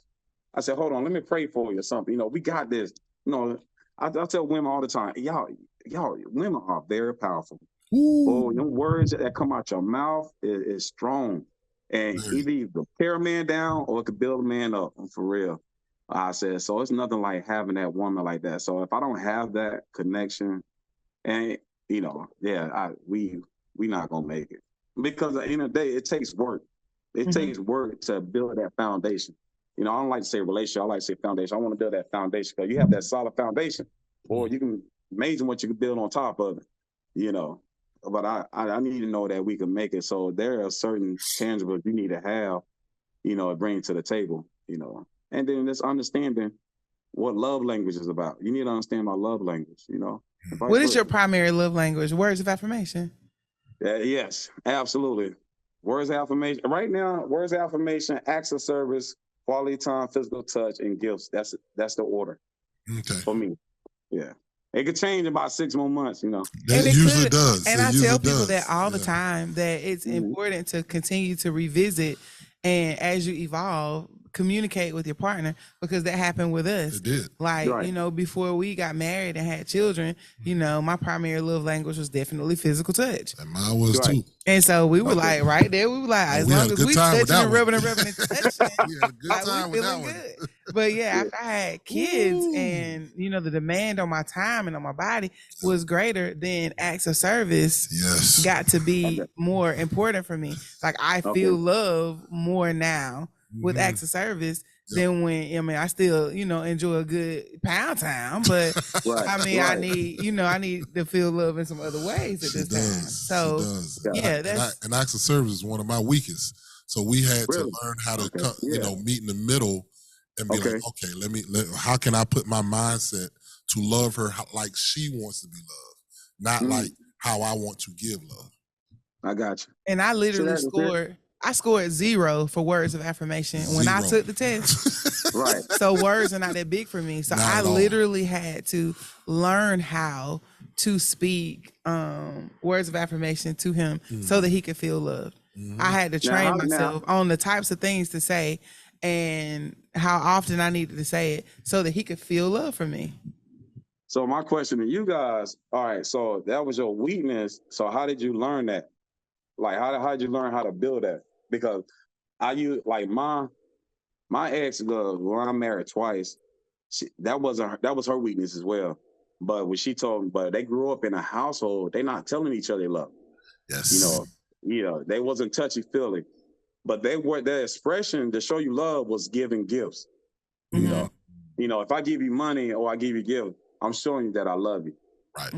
I said, hold on, let me pray for you or something. You know, we got this. You know, I tell women all the time, y'all, women are very powerful. Ooh. Oh, them words that come out your mouth is strong. And either you can tear a man down or it could build a man up, for real. I said, so it's nothing like having that woman like that. So if I don't have that connection, and we not gonna make it, because at the end of the day, it takes work. It takes work to build that foundation. I don't like to say relationship. I like to say foundation. I want to build that foundation because you have that solid foundation, or you can amazing what you can build on top of it. But I need to know that we can make it. So there are certain tangibles you need to have, bring to the table, and then just understanding what love language is about. You need to understand my love language, What is your primary love language? Words of affirmation? Yes, absolutely. Words of affirmation. Right now, words of affirmation, acts of service, quality time, physical touch, and gifts. That's the order. Okay. For me. Yeah. It could change in about 6 more months, It usually does. And I tell people that all the time, that it's important to continue to revisit, and as you evolve, communicate with your partner, because that happened with us. It did. Like, before we got married and had children, my primary love language was definitely physical touch. And mine was too. And so we were like, right there, we were like, as long as we touching and rubbing and touching, we had a good time with that one. Good. But yeah, after I had kids and, the demand on my time and on my body was greater, than acts of service got to be more important for me. Like, I feel love more now with acts of service than when, I still, enjoy a good pound time, but I need to feel love in some other ways at this time. So and acts of service is one of my weakest. So we had to learn how to, meet in the middle and be like, okay, how can I put my mindset to love her like she wants to be loved, not like how I want to give love. I got you. And I literally scored 0 for words of affirmation when I took the test. Right. So words are not that big for me. So I literally had to learn how to speak words of affirmation to him so that he could feel loved. I had to train myself on the types of things to say and how often I needed to say it so that he could feel love for me. So my question to you guys, all right, so that was your weakness. So how did you learn that? Like, how did you learn how to build that? Because I use, like, my ex, when I'm married twice, that was her weakness as well. But when she told me, but they grew up in a household, they not telling each other they love. Yes. They wasn't touchy feely, but their expression to show you love was giving gifts. If I give you money or I give you a gift, I'm showing you that I love you. Right.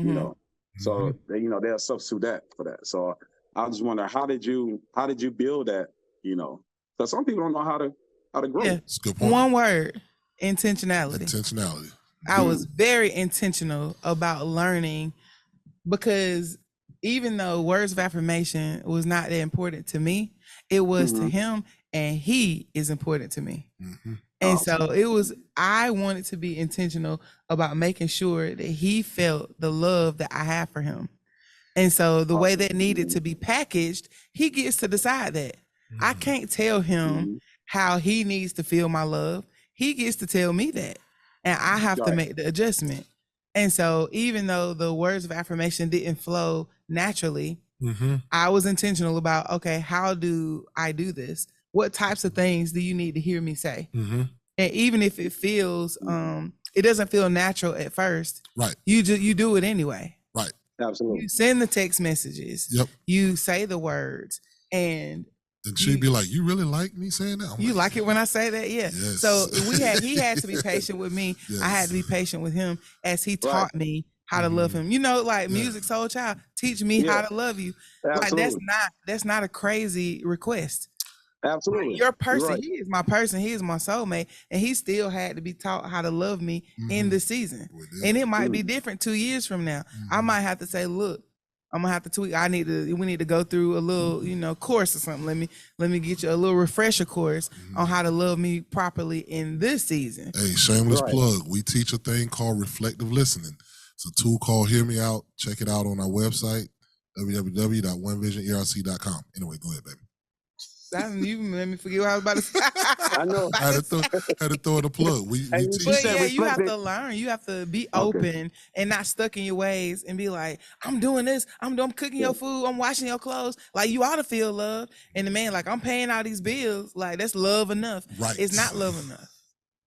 So they'll substitute that for that. So I just wonder, how did you build that? Because some people don't know how to grow. Yeah. That's a good point. One word: intentionality. Intentionality. I was very intentional about learning, because even though words of affirmation was not that important to me, it was to him, and he is important to me. And so I wanted to be intentional about making sure that he felt the love that I have for him. And so the way that needed to be packaged, he gets to decide that. I can't tell him how he needs to feel my love. He gets to tell me that. And I have to make the adjustment. And so even though the words of affirmation didn't flow naturally, I was intentional about, okay, how do I do this? What types of things do you need to hear me say? And even if it feels, it doesn't feel natural at first, right? You do it anyway. Right. Absolutely. You send the text messages. Yep. You say the words, and she'd be like, "You really like me saying that?" You like it when I say that? Yeah. Yes. So he had to be patient with me. Yes. I had to be patient with him as he taught me how to love him. Like Musiq Soulchild, teach me how to love you. Absolutely. Like that's not a crazy request. Absolutely. Your person, he is my person, he is my soulmate, and he still had to be taught how to love me in this season. And it might be different 2 years from now. I might have to say, look, I'm gonna have to tweak. We need to go through a little, course or something. Let me get you a little refresher course on how to love me properly in this season. Hey, shameless plug. We teach a thing called reflective listening. It's a tool called Hear Me Out. Check it out on our website, www.onevisionerc.com. Anyway, go ahead, baby. You made me forget what I was about to say. I know. Had to throw in a plug. We Hey, you teach. But said yeah, you have reflecting. to learn. You have to be Okay. open and not stuck in your ways and be like, I'm doing this. I'm cooking your food. I'm washing your clothes. Like, you ought to feel love. And the man, like, I'm paying all these bills. Like, that's love enough. Right. It's not love enough.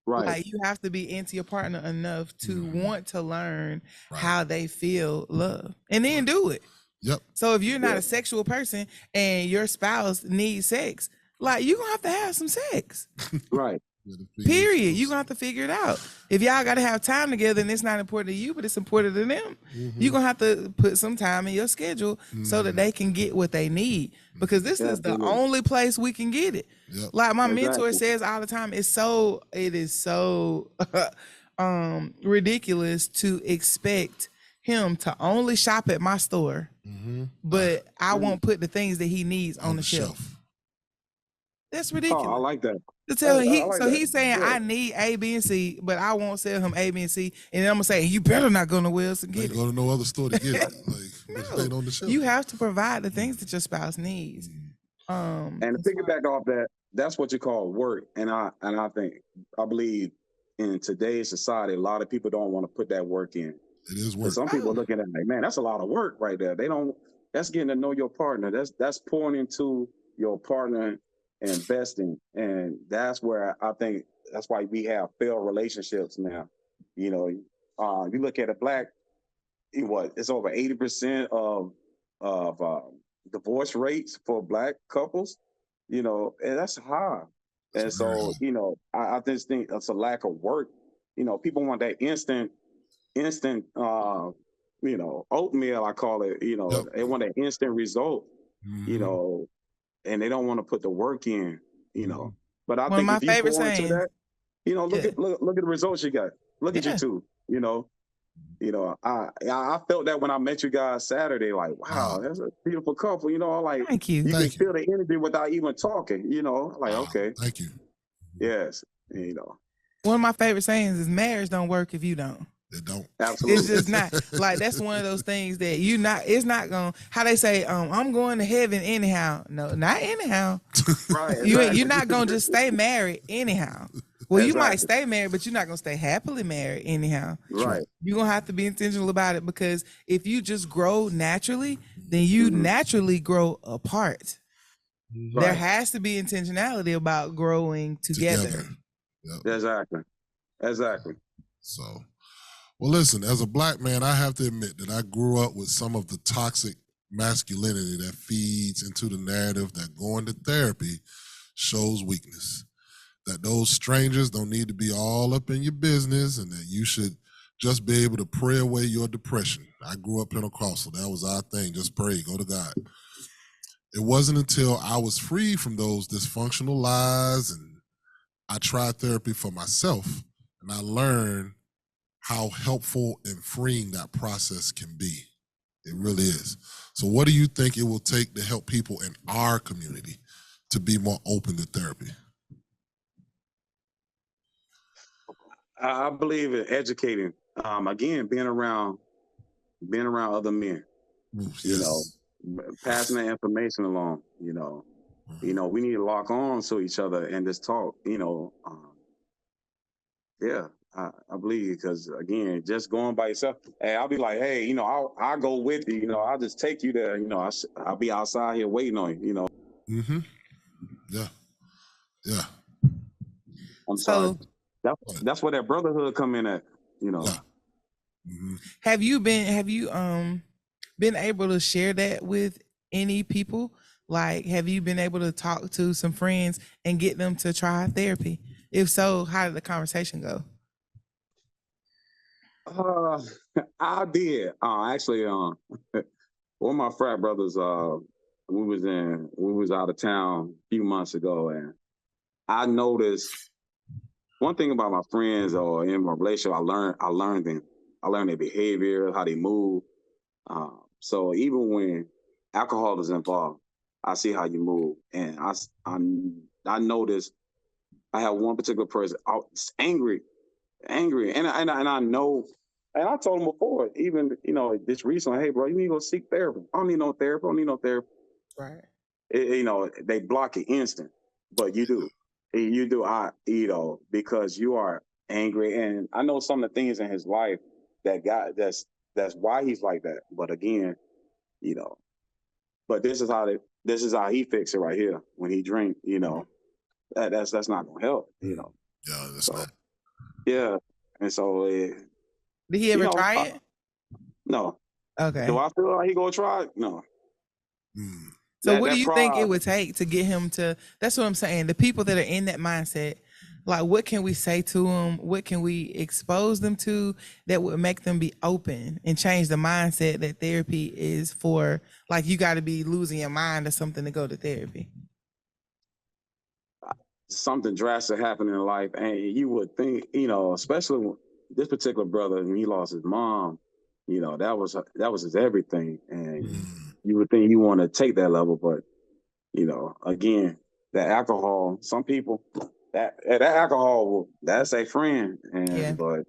Right. Like, you have to be into your partner enough to want to learn Right. how they feel love and then do it. Yep. So if you're not Yeah. a sexual person and your spouse needs sex, like, you're going to have some sex. Right. Period. You're gonna have to figure it out. If y'all gotta have time together and it's not important to you, but it's important to them, you're gonna have to put some time in your schedule so that they can get what they need. Because this is the Absolutely. only place we can get it. Yep. Like my mentor Exactly. says all the time, it is so ridiculous to expect him to only shop at my store, but I won't put the things that he needs on the shelf. That's ridiculous. Oh, I like that. To tell him, I like that. he's saying Yeah. I need A, B, and C, but I won't sell him A, B, and C, and then I'm gonna say you better not go nowhere else and They get it. go to no other store to get it. Like, but it ain't on the shelf. You have to provide the things that your spouse needs. And to piggyback off that, that's what you call work. And I believe in today's society, a lot of people don't want to put that work in. It is work. And some people are looking at it like, man, that's a lot of work right there. That's getting to know your partner. That's pouring into your partner, investing. And that's where I think that's why we have failed relationships now. You know, you look at a black, it's over 80% of divorce rates for black couples, and that's high. And so, I just think it's a lack of work. People want that instant, oatmeal, I call it, Yep. They want an instant result, Mhm. and they don't want to put the work in, But I One of think my if you favorite pour into sayings. that, look at the results you got. Look at Yeah. you two, I felt that when I met you guys Saturday, like, wow, that's a beautiful couple, like Thank you. you can Thank you. feel the energy without even talking, like, Wow. okay, Thank you. yes, One of my favorite sayings is marriage don't work if you don't. It don't. absolutely. It's just not like that's one of those things that it's not gonna, how they say, I'm going to heaven anyhow. No, not anyhow. Right, You're not gonna just stay married anyhow. Well, you might Exactly. stay married, but you're not gonna stay happily married anyhow. right. You're gonna have to be intentional about it, because if you just grow naturally, then you naturally grow apart. There Right. has to be intentionality about growing together. Yep. Exactly. So, well, listen, as a black man, I have to admit that I grew up with some of the toxic masculinity that feeds into the narrative that going to therapy shows weakness. That those strangers don't need to be all up in your business, and that you should just be able to pray away your depression. I grew up Pentecostal. That was our thing. Just pray, go to God. It wasn't until I was free from those dysfunctional lies and I tried therapy for myself, and I learned how helpful and freeing that process can be. It really is. So what do you think it will take to help people in our community to be more open to therapy? I believe in educating. Again, being around other men, Yes. passing that information along. We need to lock on to each other and just talk. I believe, because again, just going by yourself, hey, I'll be like, hey, I'll go with you. I'll just take you there. I'll be outside here waiting on you. Mm-hmm. Yeah. Yeah. I'm sorry. So That's where that brotherhood come in at. Yeah. Mm-hmm. have you been able to share that with any people? Like, have you been able to talk to some friends and get them to try therapy? If so, how did the conversation go? I did. Actually, one of my frat brothers, we was out of town a few months ago, and I noticed one thing about my friends or in my relationship. I learned them. I learned their behavior, how they move. So even when alcohol is involved, I see how you move, and I noticed. I have one particular person angry, and I know, and I told him before, even this recently, hey bro, you need to go seek therapy. I don't need no therapy. Right. they block it instant, but you do, because you are angry. And I know some of the things in his life that got that's why he's like that. But again, but this is how he fix it right here when he drink. That's not gonna help. Yeah, that's So, not. yeah, and so Did he ever try it? no. Okay. Do I feel like he gonna try it? No. Mm. So what do you think it would take to get him to, that's what I'm saying, the people that are in that mindset, like what can we say to them? What can we expose them to that would make them be open and change the mindset that therapy is for, like you got to be losing your mind or something to go to therapy? Something drastic happened in life, and you would think, especially this particular brother, when he lost his mom, that was his everything, and you would think you want to take that level, but again, that alcohol, some people that alcohol, that's a friend, and but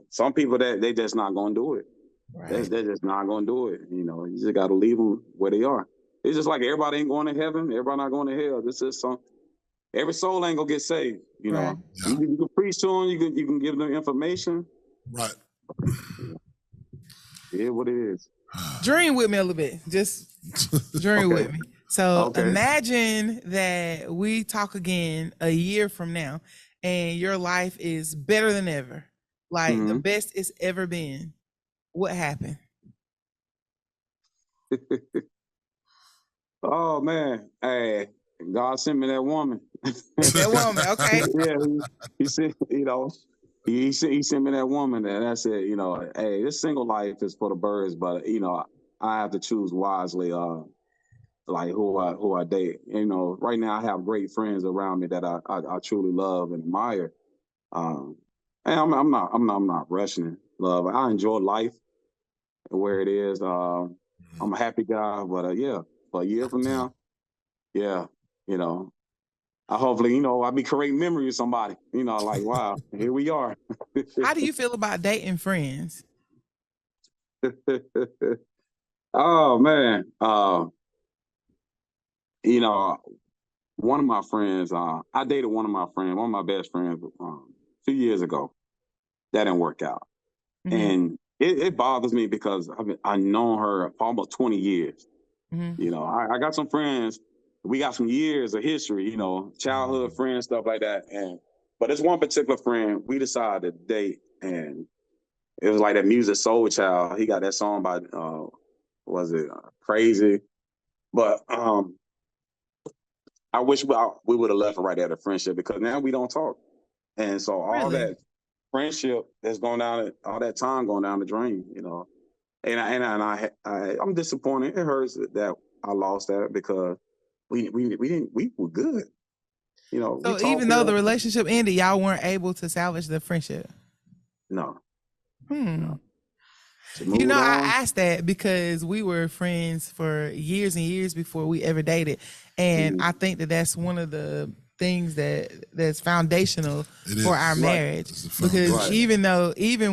some people that they just not gonna do it. Right. They're just not gonna do it. You just got to leave them where they are. It's just like everybody ain't going to heaven, everybody not going to hell. This is every soul ain't gonna get saved. Right. You can preach to them, you can give them information. Right. Yeah, what it is. Dream with me a little bit. Just dream with me. So imagine that we talk again a year from now and your life is better than ever. Like the best it's ever been. What happened? Oh man. Hey, God sent me that woman. That woman, okay. Yeah, he sent, he sent me that woman, and I said, hey, this single life is for the birds, but I have to choose wisely, like who I date. Right now I have great friends around me that I truly love and admire. And I'm not rushing love. I enjoy life where it is. I'm a happy guy, but yeah, for a year from now, yeah, I hopefully, I'll be creating memory with somebody, like, wow, here we are. How do you feel about dating friends? Oh man. One of my friends, I dated one of my best friends a few years ago. That didn't work out. And it bothers me because I've known her for almost 20 years. I got some friends, we got some years of history, childhood friends, stuff like that. But this one particular friend, we decided to date, and it was like that Music Soul Child. He got that song by, was it Crazy? But I wish we would have left right at a friendship, because now we don't talk. And so all that friendship that's going down, all that time going down the drain, and I'm disappointed. It hurts that I lost that, because we were good. So even though the relationship ended, y'all weren't able to salvage the friendship? No. No. I asked that because we were friends for years and years before we ever dated. And I think that that's one of the things that's foundational for our marriage. Because even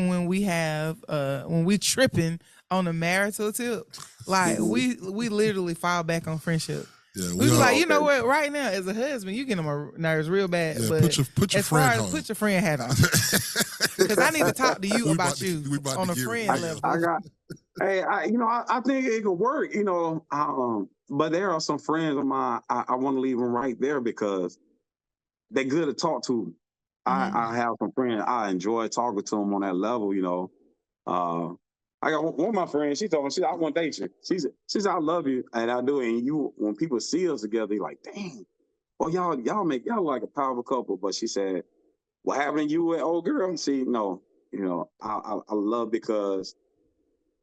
when we have, when we tripping on a marital tip, like we literally fall back on friendship. Yeah, we was like, what? Right now, as a husband, you get on my nerves real bad. Yeah, but put your friend hat on, because I need to talk to you about you on a friend level. I think it could work. But there are some friends of mine. I want to leave them right there because they're good to talk to. I have some friends. I enjoy talking to them on that level. I got one of my friends, she told me, I want to date you. She said, I love you, and I do. And when people see us together, they're like, dang, well, y'all like a powerful couple. But she said, what happened to you and old girl? See, no, I love, because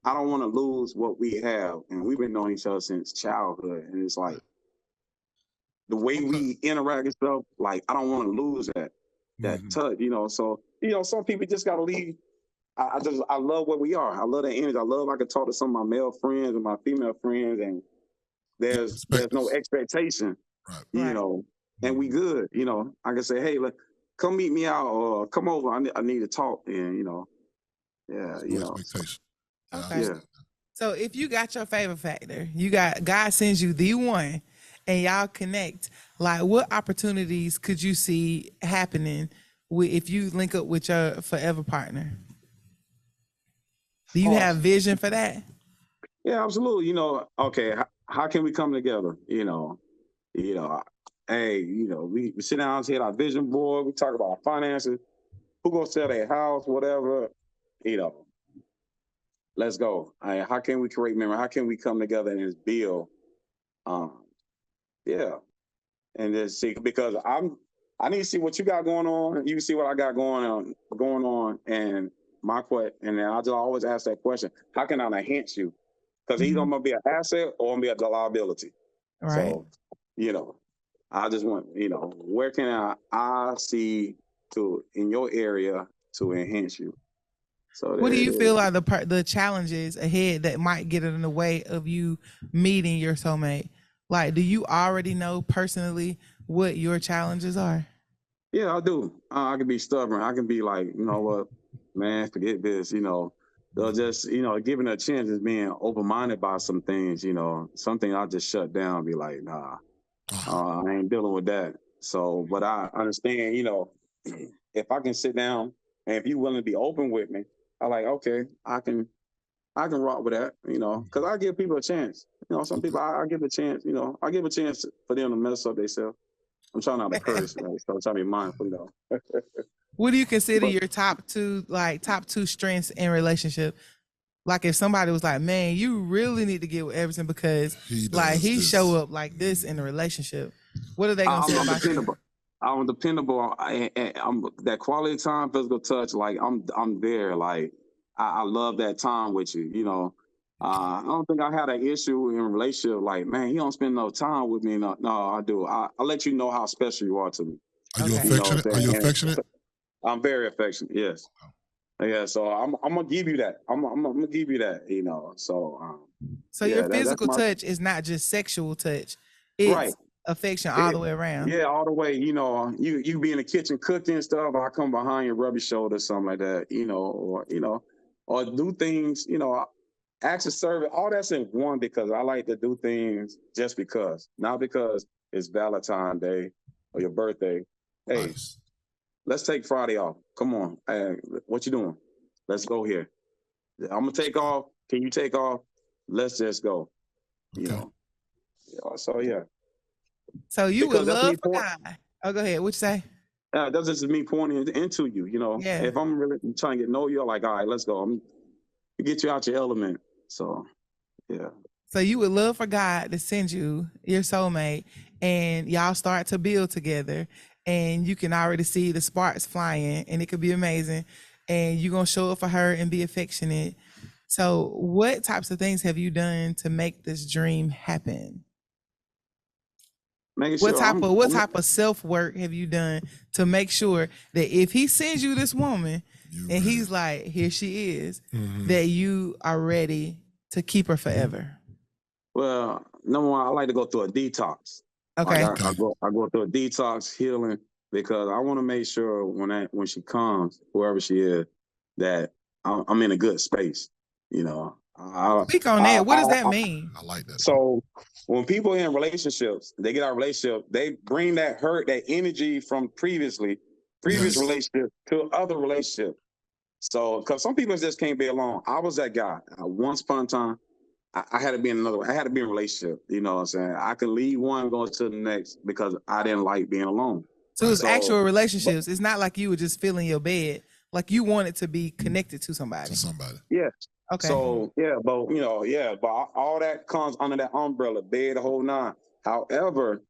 I don't want to lose what we have. And we've been knowing each other since childhood. And it's like, the way we interact and stuff, like, I don't want to lose that touch, So, some people just got to leave. I love what we are. I love that energy. I can talk to some of my male friends and my female friends, and there's no expectation, right. And we good. I can say, hey, come meet me out, or come over. I need to talk, and expectation. Okay. Yeah. So if you got your favor factor, you got God sends you the one, and y'all connect, like what opportunities could you see happening if you link up with your forever partner? Do you have vision for that? Yeah, absolutely. Okay, how can we come together? Hey, we sit down, hit our vision board, we talk about our finances, who gonna sell their house, whatever, let's go. How can we create memory? How can we come together and just build? Yeah. And just see, because I need to see what you got going on. You can see what I got going on. And and then I just always ask that question: how can I enhance you? Because either I'm gonna be an asset or I'm gonna be a liability. Right. So, I just want, where can I see in your area to enhance you? So what do you feel are the challenges ahead that might get in the way of you meeting your soulmate? Like, do you already know personally what your challenges are? Yeah, I do. I can be stubborn. I can be like, you know what, man, forget this. They'll just, giving a chance is being open-minded by some things. Something I just shut down and be like, nah, I ain't dealing with that. So, but I understand, if I can sit down and if you're willing to be open with me, I like, okay, I can rock with that, because I give people a chance. Some people I give a chance, I give a chance for them to mess up themselves. I'm trying not to curse, right? So I'm trying to be mindful, What do you consider your top two strengths in relationship? Like if somebody was like, man, you really need to get with Everson because he show up like this in a relationship. What are they gonna say about you? I'm dependable. I'm that quality time, physical touch. Like I'm there. Like I love that time with you. I don't think I had an issue in a relationship. Like, man, you don't spend no time with me. No, I do. I let you know how special you are to me. Are you affectionate? Are you affectionate? I'm very affectionate. Yes. Yeah. So I'm gonna give you that. I'm gonna give you that. So your physical touch is not just sexual touch. It's right. Affection all the way around. Yeah, all the way. You be in the kitchen cooking and stuff. I come behind you, rub your shoulder, something like that. Or do things. Acts of service, all that's in one, because I like to do things just because, not because it's Valentine's Day or your birthday. Hey, nice. Let's take Friday off. Come on. Hey, what you doing? Let's go here. I'm going to take off. Can you take off? Let's just go. Okay. So, yeah. So you would love for God. Oh, go ahead. What you say? That's just me pointing into you. Yeah. If I'm really trying to get to know you, like, all right, let's go. I'm get you out your element. So, yeah. So you would love for God to send you your soulmate and y'all start to build together and you can already see the sparks flying and it could be amazing and you're going to show up for her and be affectionate. So what types of things have you done to make this dream happen? What type of self-work have you done to make sure that if he sends you this woman and he's like, here she is, that you are ready to keep her forever? Well, number one, I like to go through a detox. Okay. I go through a detox healing because I want to make sure when she comes, whoever she is, that I'm in a good space. Speak on that. What does that mean? I like that. So when people are in relationships, they get out of relationship, they bring that hurt, that energy from previous relationship to other relationship. So, because some people just can't be alone. I was that guy. Once upon a time, I had to be in another. I had to be in a relationship. You know what I'm saying? I could leave one, go to the next because I didn't like being alone. So it's actual relationships. It's not like you were just filling your bed. Like you wanted to be connected to somebody. Yeah. Okay. So yeah, but all that comes under that umbrella, bed, the whole nine. However,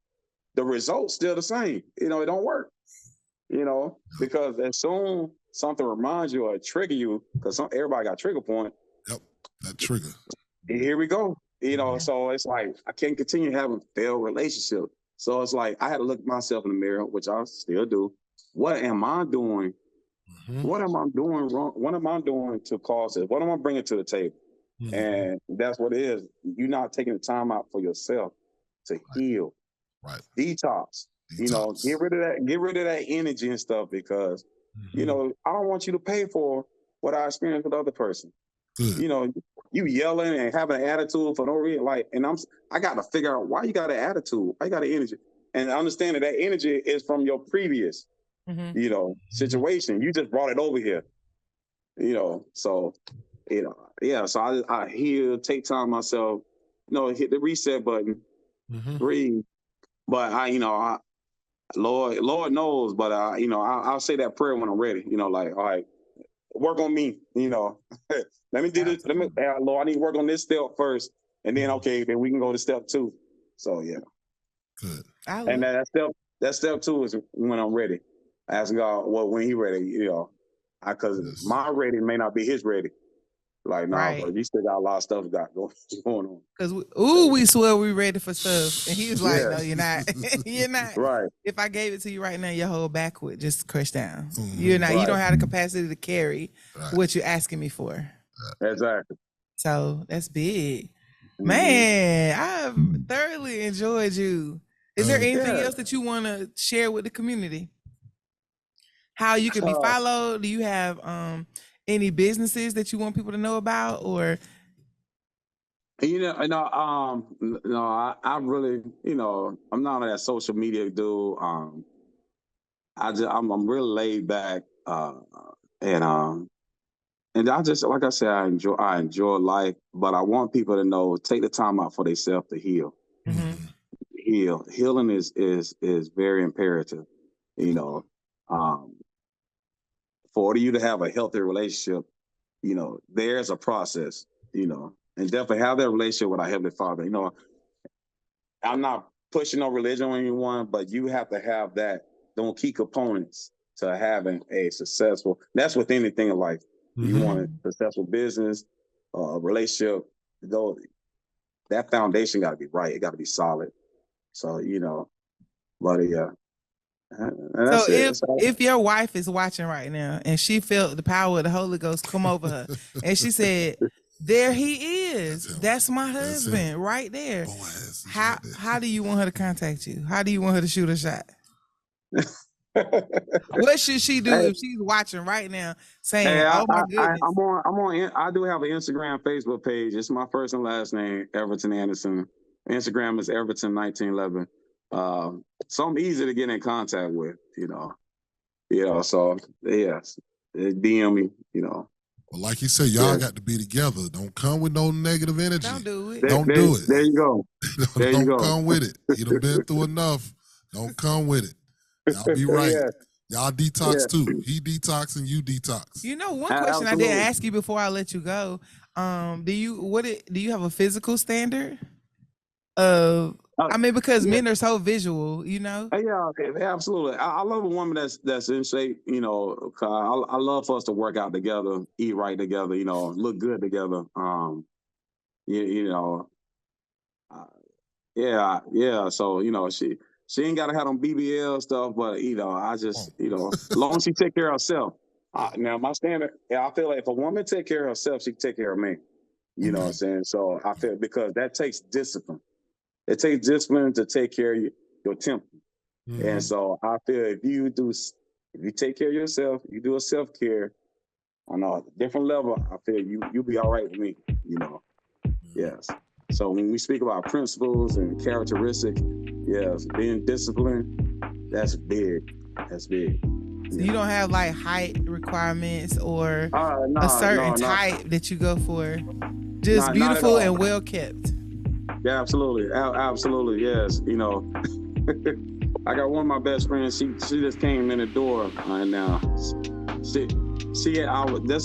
the result's still the same. It don't work. Because as soon something reminds you or trigger you, because everybody got trigger point. Yep, that trigger. Here we go. So it's like I can't continue having failed relationships. So it's like I had to look myself in the mirror, which I still do. What am I doing? What am I doing wrong? What am I doing to cause it? What am I bringing to the table? And that's what it is. You're not taking the time out for yourself to heal, detox. Get rid of that energy and stuff because, I don't want you to pay for what I experienced with the other person. Good. you yelling and having an attitude for no reason. Like, and I got to figure out why you got an attitude, why you got an energy, and understand that energy is from your previous, situation. You just brought it over here, So, yeah. So I heal, take time myself, hit the reset button, breathe. But Lord knows, but I'll say that prayer when I'm ready. Like, all right, work on me. Let me do this. Lord, I need to work on this step first, and then then we can go to step 2. So yeah, good. And that step 2 is when I'm ready. I ask God, when He ready, because my ready may not be His ready. Like, no, bro, you still got a lot of stuff going on. Because we swear we ready for stuff, and he was like, "No, you're not. You're not. Right. If I gave it to you right now, your whole back would just crush down. You're not. Right. You don't have the capacity to carry what you're asking me for. Exactly. So that's big, man. I've thoroughly enjoyed you. Is there anything else that you want to share with the community? How you can be followed? Do you have any businesses that you want people to know about, or? No, I really, I'm not that social media dude. I'm really laid back, and I just, like I said, I enjoy life, but I want people to know, take the time out for themselves to heal. Healing is very imperative, for you to have a healthy relationship, there's a process, and definitely have that relationship with our Heavenly Father. I'm not pushing no religion on anyone, but you have to have those key components to having a successful, that's with anything in life. You want a successful business, relationship, though that foundation got to be right. It got to be solid. So, but yeah. So if your wife is watching right now and she felt the power of the Holy Ghost come over her and she said, there he is, that's my husband right there. How do you want her to contact you? How do you want her to shoot a shot? What should she do if she's watching right now saying, oh my goodness? I do have an Instagram, Facebook page. It's my first and last name, Everton Anderson. Instagram is Everton1911. So I'm easy to get in contact with, so yes, DM me, Well, like you said, y'all got to be together. Don't come with no negative energy. Don't do it. Don't do it. There you go. Don't come with it. You done been through enough. Don't come with it. Y'all be right. Y'all detox too. He detox and you detox. One question I didn't ask you before I let you go. Do you have a physical standard of? Because men are so visual, Yeah, absolutely. I love a woman that's in shape, I love for us to work out together, eat right together, look good together. So, she ain't got to have them BBL stuff, but, I just, as long as she take care of herself. Now, my standard, I feel like if a woman take care of herself, she can take care of me. You know what I'm saying? So I feel, because that takes discipline. It takes discipline to take care of your temple. And so I feel if you take care of yourself, you do a self-care on a different level, I feel you'll be all right with me, Yes. So when we speak about principles and characteristics, yes, being disciplined, that's big. That's big. So you don't have like height requirements or a certain type that you go for? Just beautiful and well kept. Yeah, absolutely. Absolutely, yes. I got one of my best friends. She just came in the door, and now that's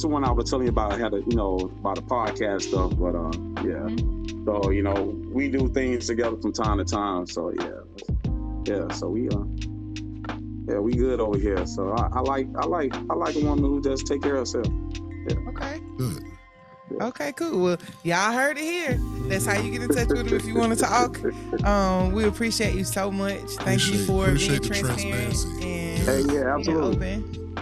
the one I was telling you about. I had about the podcast stuff, but yeah. So we do things together from time to time. So yeah. So we we good over here. So I like a woman who just take care of herself. Yeah. Okay. Good. Okay, cool. Well, y'all heard it here. That's how you get in touch with him if you want to talk. We appreciate you so much. Thank you for being transparent and absolutely. open.